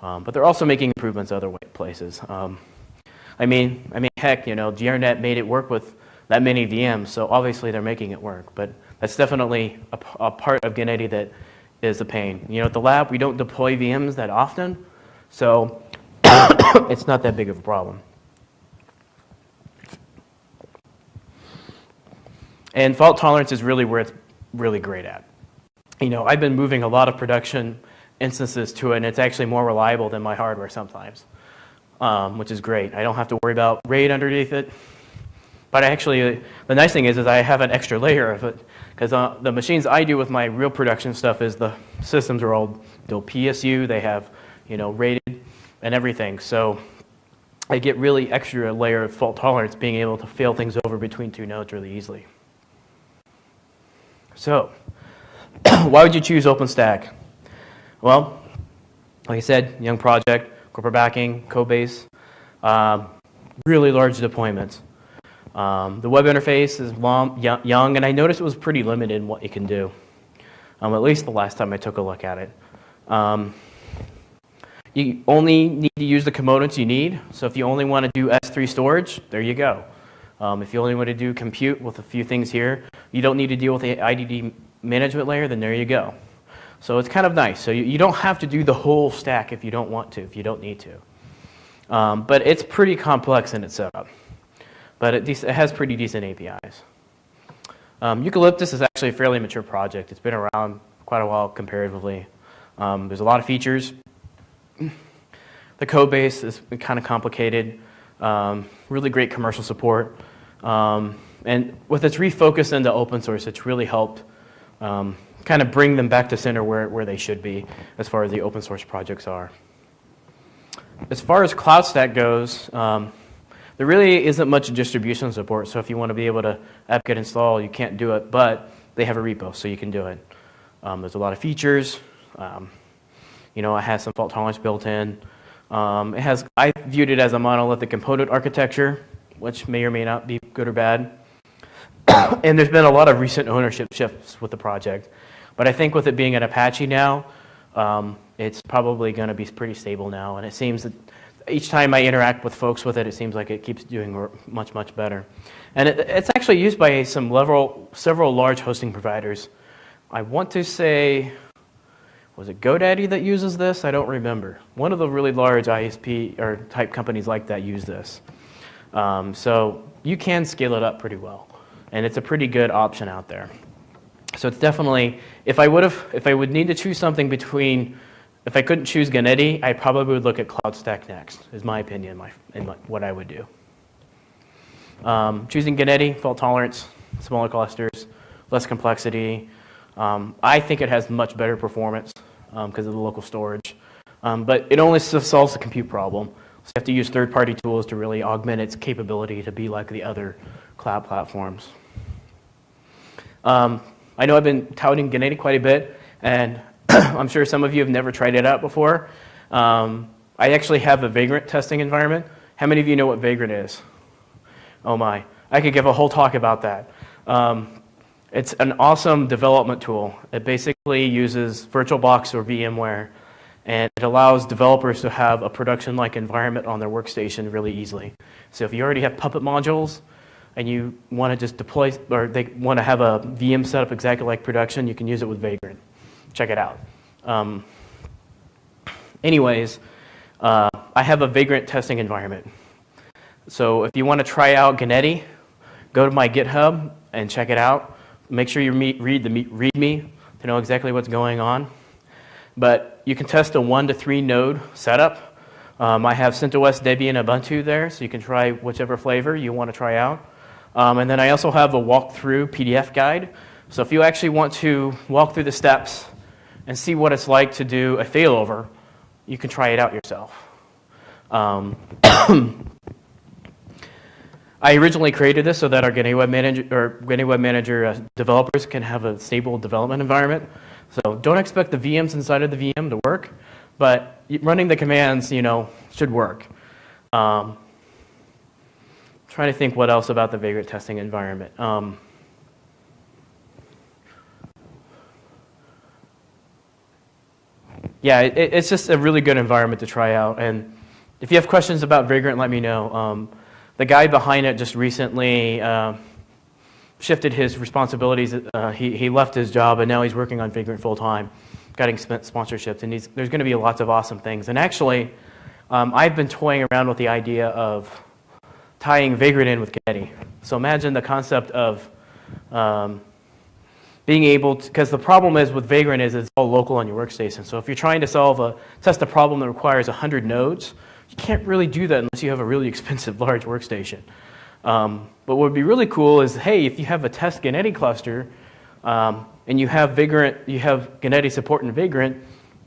S3: But they're also making improvements other places. I mean, heck, GRNet made it work with that many VMs, so obviously they're making it work. But that's definitely a part of Ganeti that is a pain. At the lab, we don't deploy VMs that often, so it's not that big of a problem. And fault tolerance is really where it's really great at. I've been moving a lot of production instances to it, and it's actually more reliable than my hardware sometimes, which is great. I don't have to worry about RAID underneath it. But the nice thing is I have an extra layer of it, because the machines I do with my real production stuff is the systems are all PSU, they have, rated and everything. So I get really extra layer of fault tolerance, being able to fail things over between two nodes really easily. So, why would you choose OpenStack? Well, like I said, young project, corporate backing, code base, really large deployments. The web interface is young, and I noticed it was pretty limited in what it can do, at least the last time I took a look at it. You only need to use the components you need, so if you only want to do S3 storage, there you go. If you only want to do compute with a few things here, you don't need to deal with the IDD management layer, then there you go. So it's kind of nice. So you don't have to do the whole stack if you don't want to, if you don't need to. But it's pretty complex in its setup. But it has pretty decent APIs. Eucalyptus is actually a fairly mature project. It's been around quite a while comparatively. There's a lot of features. The code base is kind of complicated. Really great commercial support. And with its refocus into open source, it's really helped kind of bring them back to center where they should be as far as the open source projects are. As far as CloudStack goes, there really isn't much distribution support, so if you want to be able to apt-get install, you can't do it, but they have a repo, so you can do it. There's a lot of features. It has some fault tolerance built in. I viewed it as a monolithic component architecture, which may or may not be good or bad. And there's been a lot of recent ownership shifts with the project. But I think with it being an Apache now, it's probably going to be pretty stable now, and it seems that each time I interact with folks with it, it seems like it keeps doing much, much better. And it's actually used by several large hosting providers. I want to say, was it GoDaddy that uses this? I don't remember. One of the really large ISP or type companies like that use this. So you can scale it up pretty well, and it's a pretty good option out there. So it's definitely, if I would need to choose something between, if I couldn't choose Ganeti, I probably would look at CloudStack next, is my opinion, what I would do. Choosing Ganeti, fault tolerance, smaller clusters, less complexity. I think it has much better performance because of the local storage. But it only solves the compute problem. So you have to use third-party tools to really augment its capability to be like the other cloud platforms. I know I've been touting Ganeti quite a bit, and I'm sure some of you have never tried it out before. I actually have a Vagrant testing environment. How many of you know what Vagrant is? Oh my, I could give a whole talk about that. It's an awesome development tool. It basically uses VirtualBox or VMware, and it allows developers to have a production-like environment on their workstation really easily. So if you already have Puppet modules, and you want to just deploy, or they want to have a VM set up exactly like production, you can use it with Vagrant. Check it out. Anyways, I have a Vagrant testing environment. So if you want to try out Ganeti, go to my GitHub and check it out. Make sure you read the README to know exactly what's going on. But you can test a 1 to 3 node setup. I have CentOS, Debian, and Ubuntu there, so you can try whichever flavor you want to try out. And then I also have a walkthrough PDF guide. So if you actually want to walk through the steps and see what it's like to do a failover, you can try it out yourself. I originally created this so that our Ganeti Web Manager developers can have a stable development environment. So don't expect the VMs inside of the VM to work, but running the commands, should work. Trying to think what else about the Vagrant testing environment. Yeah, it's just a really good environment to try out. And if you have questions about Vagrant, let me know. The guy behind it just recently shifted his responsibilities. He left his job, and now he's working on Vagrant full-time, getting sponsorships. And there's going to be lots of awesome things. And actually, I've been toying around with the idea of tying Vagrant in with Ganeti. So imagine the concept of Being able to, because the problem is with Vagrant is it's all local on your workstation. So if you're trying to test a problem that requires 100 nodes, you can't really do that unless you have a really expensive large workstation. But what would be really cool is, hey, if you have a test Ganeti cluster, and you have Ganeti support in Vagrant,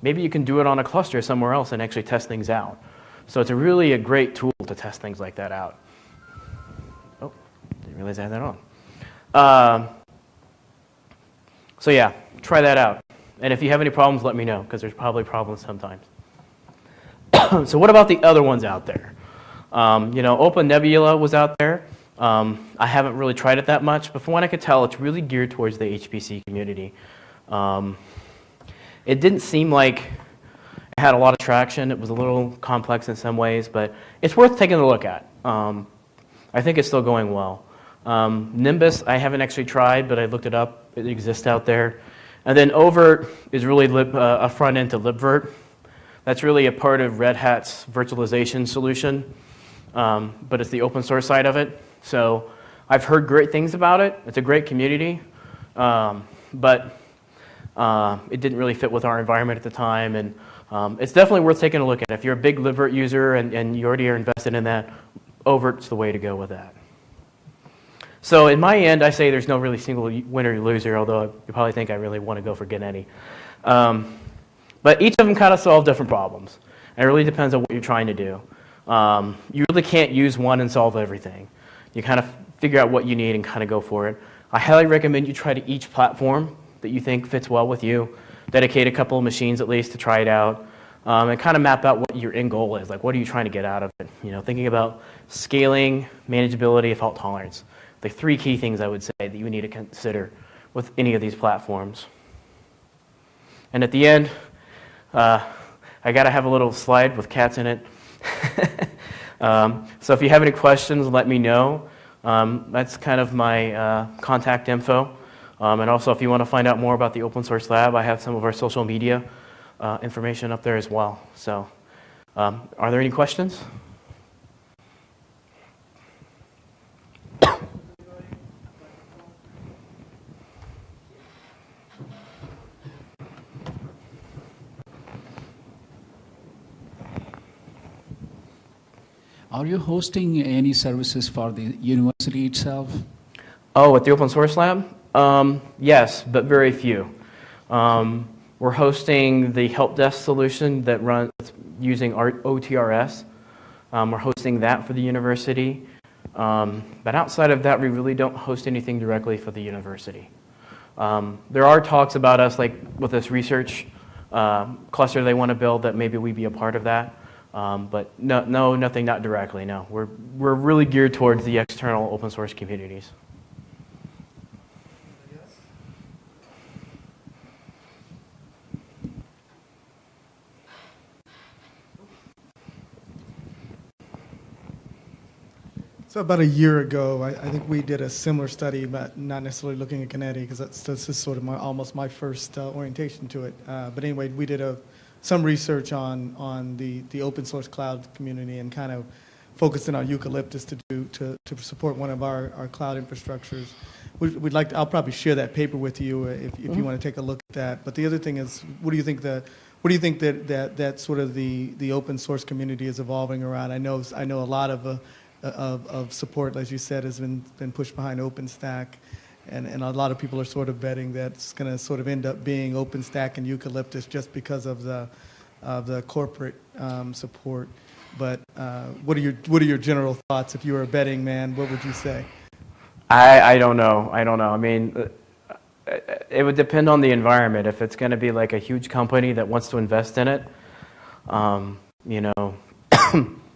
S3: maybe you can do it on a cluster somewhere else and actually test things out. So it's really a great tool to test things like that out. Oh, didn't realize I had that on. So yeah, try that out. And if you have any problems, let me know, because there's probably problems sometimes. So what about the other ones out there? Open Nebula was out there. I haven't really tried it that much, but from what I could tell, it's really geared towards the HPC community. It didn't seem like it had a lot of traction. It was a little complex in some ways, but it's worth taking a look at. I think it's still going well. Nimbus, I haven't actually tried, but I looked it up. It exists out there. And then Overt is really a front end to libvirt. That's really a part of Red Hat's virtualization solution, but it's the open source side of it. So I've heard great things about it. It's a great community, but it didn't really fit with our environment at the time. And it's definitely worth taking a look at. If you're a big libvirt user and you already are invested in that, Overt's the way to go with that. So in my end, I say there's no really single winner or loser, although you probably think I really want to go for Ganeti. But each of them kind of solve different problems. And it really depends on what you're trying to do. You really can't use one and solve everything. You kind of figure out what you need and kind of go for it. I highly recommend you try to each platform that you think fits well with you. Dedicate a couple of machines at least to try it out. And kind of map out what your end goal is. Like, what are you trying to get out of it? Thinking about scaling, manageability, fault tolerance. The three key things I would say that you need to consider with any of these platforms. And at the end, I got to have a little slide with cats in it. So if you have any questions, let me know. That's kind of my contact info. And also, if you want to find out more about the Open Source Lab, I have some of our social media information up there as well. So are there any questions?
S4: Are you hosting any services for the university itself?
S3: Oh, at the Open Source Lab? Yes, but very few. We're hosting the help desk solution that runs using OTRS. We're hosting that for the university. But outside of that, we really don't host anything directly for the university. There are talks about us, like with this research cluster they want to build, that maybe we be a part of that. But no, nothing, not directly, no. We're really geared towards the external open source communities.
S5: So about a year ago, I think we did a similar study, but not necessarily looking at Ganeti, because this is sort of almost my first orientation to it. But anyway, we did some research on the open source cloud community and kind of focusing on Eucalyptus to support one of our cloud infrastructures. We'd like to, I'll probably share that paper with you if you want to take a look at that. But the other thing is, what do you think that sort of the open source community is evolving around? I know a lot of support, as you said, has been pushed behind OpenStack, and a lot of people are sort of betting that it's going to sort of end up being OpenStack and Eucalyptus just because of the corporate support. But what are your general thoughts? If you were a betting man, what would you say?
S3: I don't know. I mean, it would depend on the environment. If it's going to be like a huge company that wants to invest in it,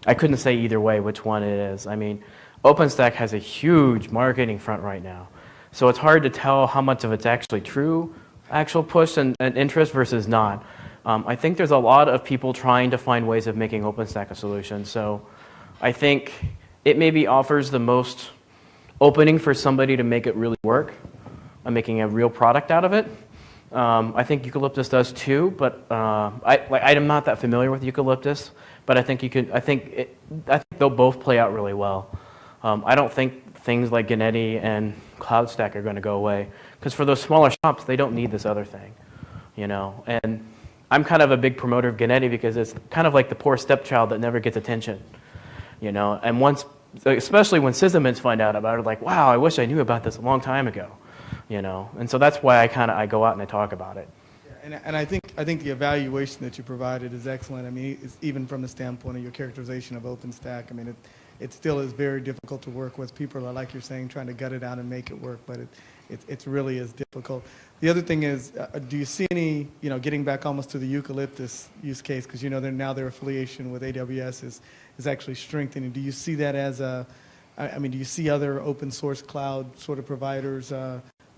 S3: I couldn't say either way which one it is. I mean, OpenStack has a huge marketing front right now. So it's hard to tell how much of it's actually true, actual push and interest versus not. I think there's a lot of people trying to find ways of making OpenStack a solution. So I think it maybe offers the most opening for somebody to make it really work, making a real product out of it. I think Eucalyptus does too, but I'm not that familiar with Eucalyptus. But I think they'll both play out really well. I don't think things like Ganeti and CloudStack are going to go away. Because for those smaller shops, they don't need this other thing, you know. And I'm kind of a big promoter of Ganeti because it's kind of like the poor stepchild that never gets attention, you know. And once, especially when sysadmins find out about it, like, wow, I wish I knew about this a long time ago, you know. And so that's why I go out and I talk about it.
S5: And I think the evaluation that you provided is excellent. I mean, it's even from the standpoint of your characterization of OpenStack. I mean, it still is very difficult to work with. People are, like you're saying, trying to gut it out and make it work, but it really is difficult. The other thing is, do you see any, you know, getting back almost to the eucalyptus use case, because you know their affiliation with AWS is actually strengthening. Do you see that as I mean, do you see other open source cloud sort of providers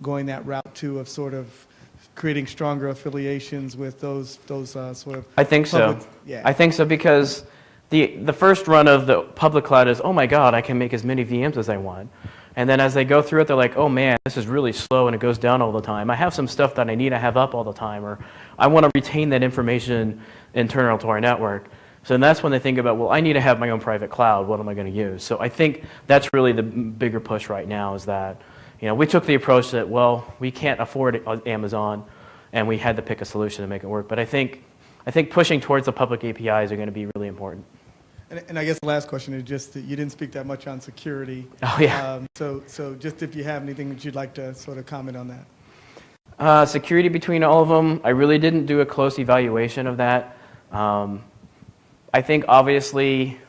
S5: going that route too, of sort of creating stronger affiliations with those sort of?
S3: I think so.
S5: Yeah.
S3: I think so because the first run of the public cloud is, oh my God, I can make as many VMs as I want. And then as they go through it, they're like, oh man, this is really slow and it goes down all the time. I have some stuff that I need to have up all the time, or I want to retain that information internal to our network. So then that's when they think about, well, I need to have my own private cloud. What am I going to use? So I think that's really the bigger push right now, is that, you know, we took the approach that, well, we can't afford Amazon, and we had to pick a solution to make it work. But I think pushing towards the public APIs are going to be really important.
S5: And I guess the last question is just that you didn't speak that much on security.
S3: Oh, yeah.
S5: So just if you have anything that you'd like to sort of comment on that.
S3: Security between all of them, I really didn't do a close evaluation of that. I think obviously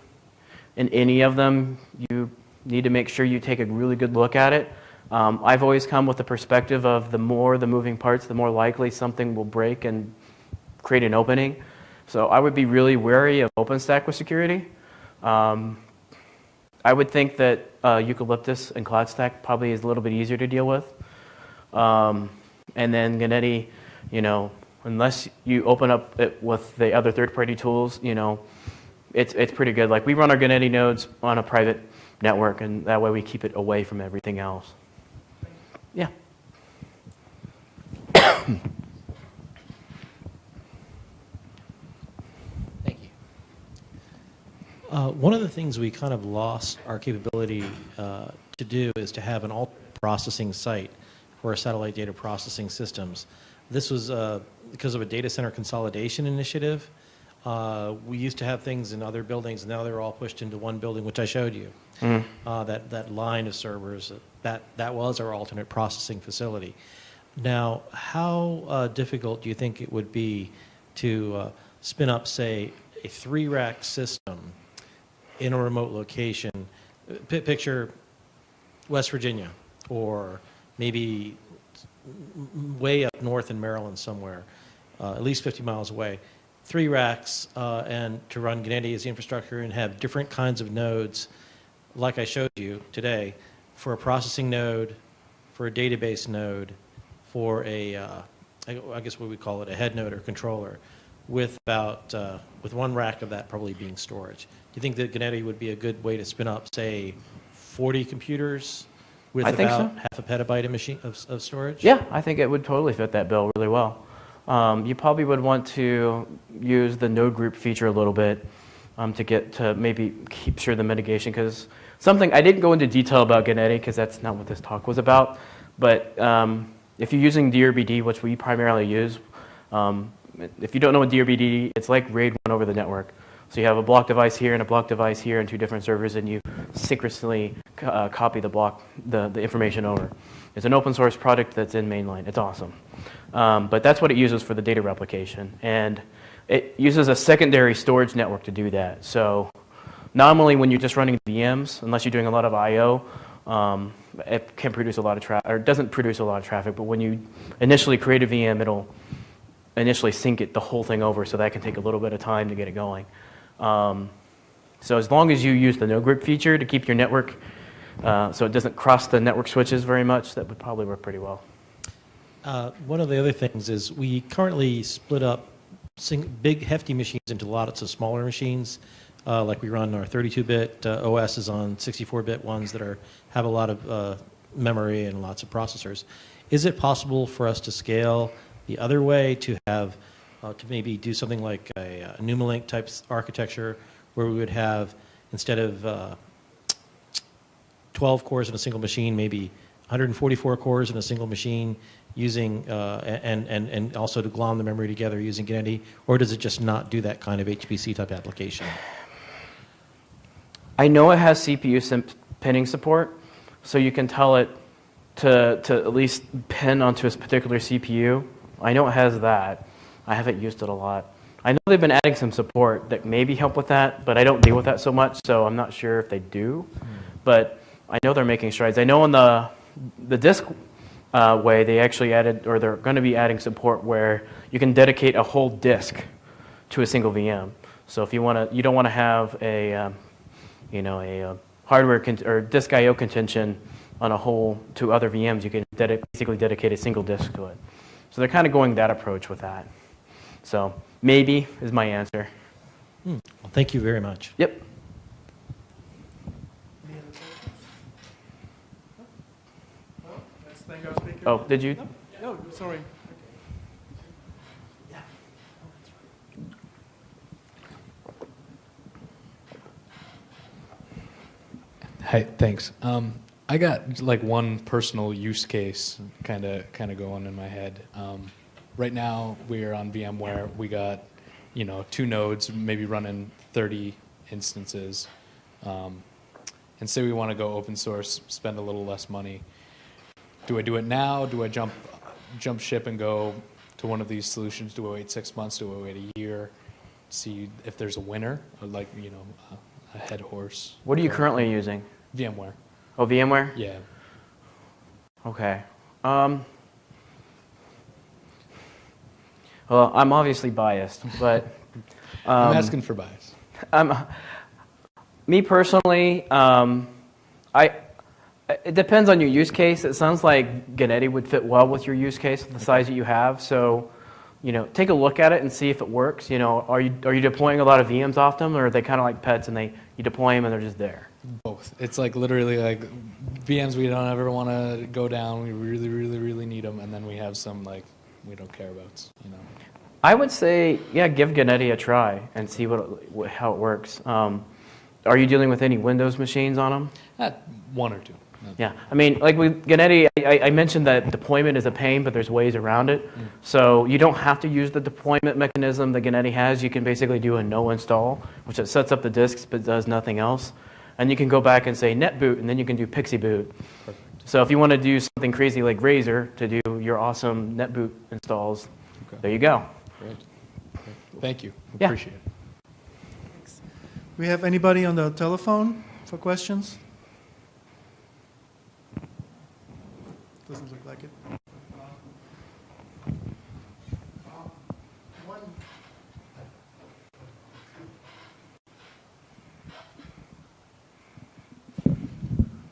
S3: in any of them, you need to make sure you take a really good look at it. I've always come with the perspective of the more the moving parts, the more likely something will break and create an opening. So I would be really wary of OpenStack with security. I would think that Eucalyptus and CloudStack probably is a little bit easier to deal with. And then Ganeti, you know, unless you open up it with the other third-party tools, you know, it's pretty good. Like, we run our Ganeti nodes on a private network, and that way we keep it away from everything else. Yeah.
S1: Thank you. One of the things we kind of lost our capability to do is to have an alt processing site for our satellite data processing systems. This was because of a data center consolidation initiative. We used to have things in other buildings, and now they're all pushed into one building, which I showed you. That line of servers, that was our alternate processing facility. Now, how difficult do you think it would be to spin up, say, a 3-rack system in a remote location? Picture West Virginia, or maybe way up north in Maryland somewhere, at least 50 miles away. 3 racks, and to run Ganeti as the infrastructure and have different kinds of nodes, like I showed you today, for a processing node, for a database node, for a, I guess what we call it, a head node or controller, with with 1 rack of that probably being storage. Do you think that Ganeti would be a good way to spin up, say, 40 computers with about half a petabyte of storage?
S3: Yeah, I think it would totally fit that bill really well. You probably would want to use the node group feature a little bit to maybe keep sure the mitigation, because something I didn't go into detail about Ganeti because that's not what this talk was about, but if you're using DRBD, which we primarily use, if you don't know what DRBD, it's like RAID 1 over the network. So you have a block device here and a block device here and 2 different servers, and you synchronously copy the information over. It's an open source product that's in mainline. It's awesome. But that's what it uses for the data replication. And it uses a secondary storage network to do that. So normally when you're just running VMs, unless you're doing a lot of I/O, it can produce a lot of traffic, or it doesn't produce a lot of traffic. But when you initially create a VM, it'll initially sync the whole thing over, so that can take a little bit of time to get it going. So as long as you use the node group feature to keep your network so it doesn't cross the network switches very much, that would probably work pretty well.
S1: One of the other things is we currently split up big hefty machines into lots of smaller machines. Like we run our 32-bit OSs on 64-bit ones that have a lot of memory and lots of processors. Is it possible for us to scale the other way, to have to maybe do something like a Numalink type architecture, where we would have, instead of 12 cores in a single machine, maybe 144 cores in a single machine, using and also to glom the memory together using Ganeti, or does it just not do that kind of HPC type application?
S3: I know it has CPU pinning support, so you can tell it to at least pin onto a particular CPU. I know it has that. I haven't used it a lot. I know they've been adding some support that maybe help with that, but I don't deal with that so much, so I'm not sure if they do. But I know they're making strides. I know on the disk way, they actually added, or they're going to be adding support where you can dedicate a whole disk to a single VM. So if you don't want to have a hardware or disk I/O contention on a whole to other VMs. You can basically dedicate a single disk to it. So they're kind of going that approach with that. So maybe is my answer.
S1: Well, thank you very much.
S3: Yep. Oh, did you?
S2: No, sorry.
S6: Hi, thanks. I got like one personal use case kind of going in my head. Right now we're on VMware. We got 2 nodes, maybe running 30 instances, and say we want to go open source, spend a little less money. Do I do it now? Do I jump ship and go to one of these solutions? Do I wait 6 months? Do I wait a year? See if there's a winner, or like a head horse.
S3: What are you currently using?
S6: VMware.
S3: Oh, VMware?
S6: Yeah.
S3: Okay. Well, I'm obviously biased, but
S6: I'm asking for bias.
S3: Me personally, it depends on your use case. It sounds like Ganeti would fit well with your use case, the size that you have. So, take a look at it and see if it works. Are you deploying a lot of VMs off them, or are they kind of like pets and you deploy them and they're just there?
S6: Both. It's like literally like VMs we don't ever want to go down. We really, really, really need them, and then we have some like we don't care about.
S3: I would say, yeah, give Ganeti a try and see how it works. Are you dealing with any Windows machines on them?
S6: 1 or 2.
S3: Yeah, I mean, like with Ganeti, I mentioned that deployment is a pain, but there's ways around it. So you don't have to use the deployment mechanism that Ganeti has. You can basically do a no install, which it sets up the disks but does nothing else. And you can go back and say netboot, and then you can do pixie boot.
S6: Perfect.
S3: So if you want to do something crazy like Razor to do your awesome netboot installs, there you go.
S6: Great. Thank you.
S3: Yeah.
S6: Appreciate it.
S2: We have anybody on the telephone for questions? Doesn't look like it.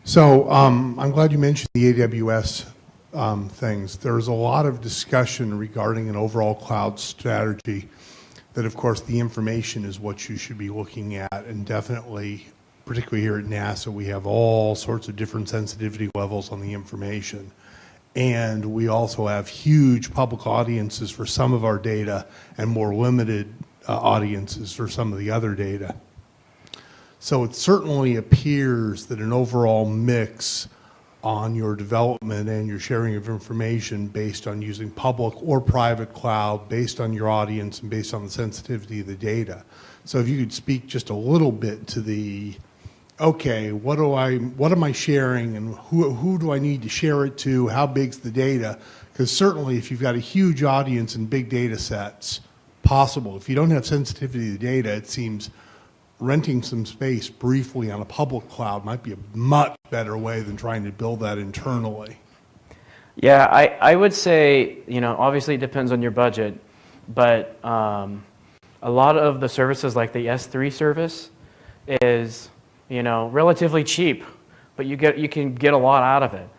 S7: So I'm glad you mentioned the AWS things. There's a lot of discussion regarding an overall cloud strategy that, of course, the information is what you should be looking at, and definitely, particularly here at NASA, we have all sorts of different sensitivity levels on the information. And we also have huge public audiences for some of our data and more limited audiences for some of the other data. So it certainly appears that an overall mix on your development and your sharing of information based on using public or private cloud, based on your audience and based on the sensitivity of the data. So if you could speak just a little bit to the, okay, what am I sharing, and who do I need to share it to? How big's the data? Because certainly if you've got a huge audience and big data sets, possible. If you don't have sensitivity to the data, it seems renting some space briefly on a public cloud might be a much better way than trying to build that internally.
S3: Yeah, I would say, obviously it depends on your budget, but a lot of the services like the S3 service is, relatively cheap, but you can get a lot out of it.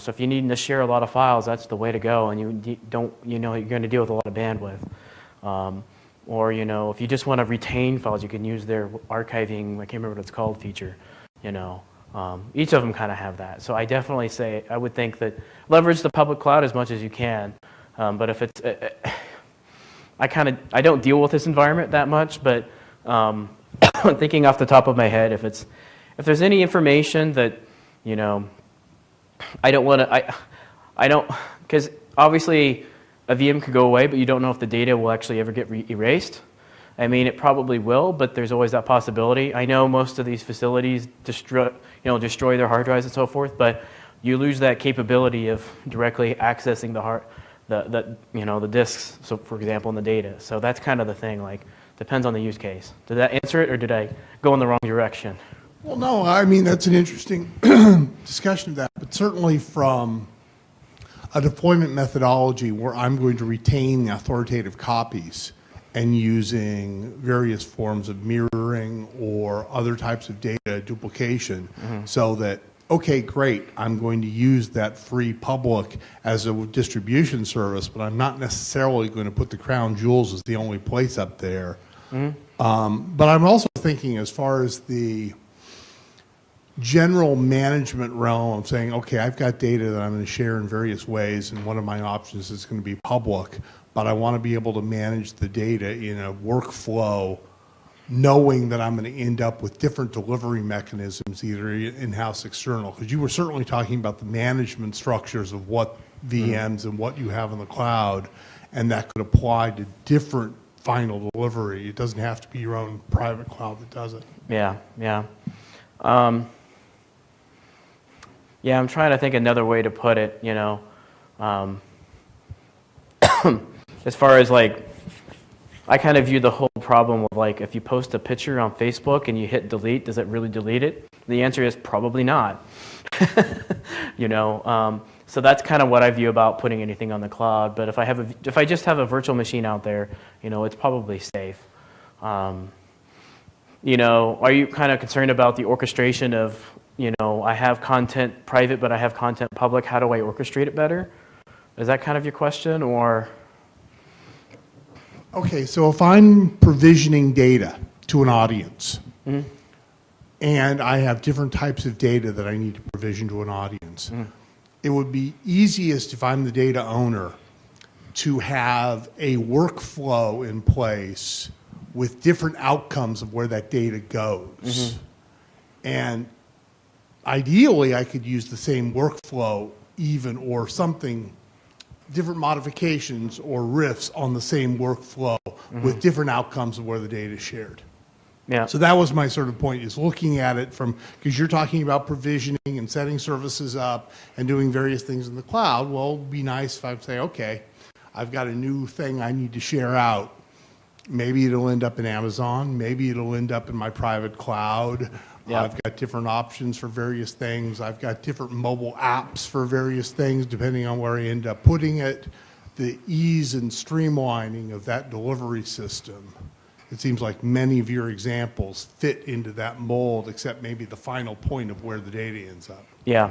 S3: So if you need to share a lot of files, that's the way to go, and you don't, you're going to deal with a lot of bandwidth. Or, if you just want to retain files, you can use their archiving, I can't remember what it's called, feature. Each of them kind of have that. So I definitely say, I would think that leverage the public cloud as much as you can. But if it's, I don't deal with this environment that much, but thinking off the top of my head, if there's any information that you know, I don't want to, I don't, because obviously a VM could go away, but you don't know if the data will actually ever get erased. I mean, it probably will, but there's always that possibility. I know most of these facilities destroy their hard drives and so forth, but you lose that capability of directly accessing the disks, so for example, in the data. So that's kind of the thing, like, depends on the use case. Did that answer it, or did I go in the wrong direction?
S7: Well, no, I mean, that's an interesting discussion of that, but certainly from a deployment methodology where I'm going to retain the authoritative copies and using various forms of mirroring or other types of data duplication so that, okay, great, I'm going to use that free public as a distribution service, but I'm not necessarily going to put the crown jewels as the only place up there. But I'm also thinking as far as the general management realm, I'm saying, okay, I've got data that I'm going to share in various ways, and one of my options is going to be public, but I want to be able to manage the data in a workflow, knowing that I'm going to end up with different delivery mechanisms, either in-house, external. Because you were certainly talking about the management structures of what VMs and what you have in the cloud, and that could apply to different final delivery. It doesn't have to be your own private cloud that does it.
S3: Yeah. Yeah, I'm trying to think another way to put it, you know. As far as like, I kind of view the whole problem of like, if you post a picture on Facebook and you hit delete, does it really delete it? The answer is probably not. You know, so that's kind of what I view about putting anything on the cloud. But if I just have a virtual machine out there, you know, it's probably safe. You know, are you kind of concerned about the orchestration of, you know, I have content private, but I have content public. How do I orchestrate it better? Is that kind of your question, or?
S7: Okay, so if I'm provisioning data to an audience, and I have different types of data that I need to provision to an audience, it would be easiest if I'm the data owner to have a workflow in place with different outcomes of where that data goes. And ideally, I could use the same workflow even, or something, different modifications or riffs on the same workflow with different outcomes of where the data is shared.
S3: Yeah.
S7: So that was my sort of point, is looking at it from, because you're talking about provisioning and setting services up and doing various things in the cloud. Well, it'd be nice if I would say, okay, I've got a new thing I need to share out. Maybe it'll end up in Amazon. Maybe it'll end up in my private cloud.
S3: Yeah.
S7: I've got different options for various things. I've got different mobile apps for various things, depending on where I end up putting it. The ease and streamlining of that delivery system. It seems like many of your examples fit into that mold, except maybe the final point of where the data ends up.
S3: Yeah.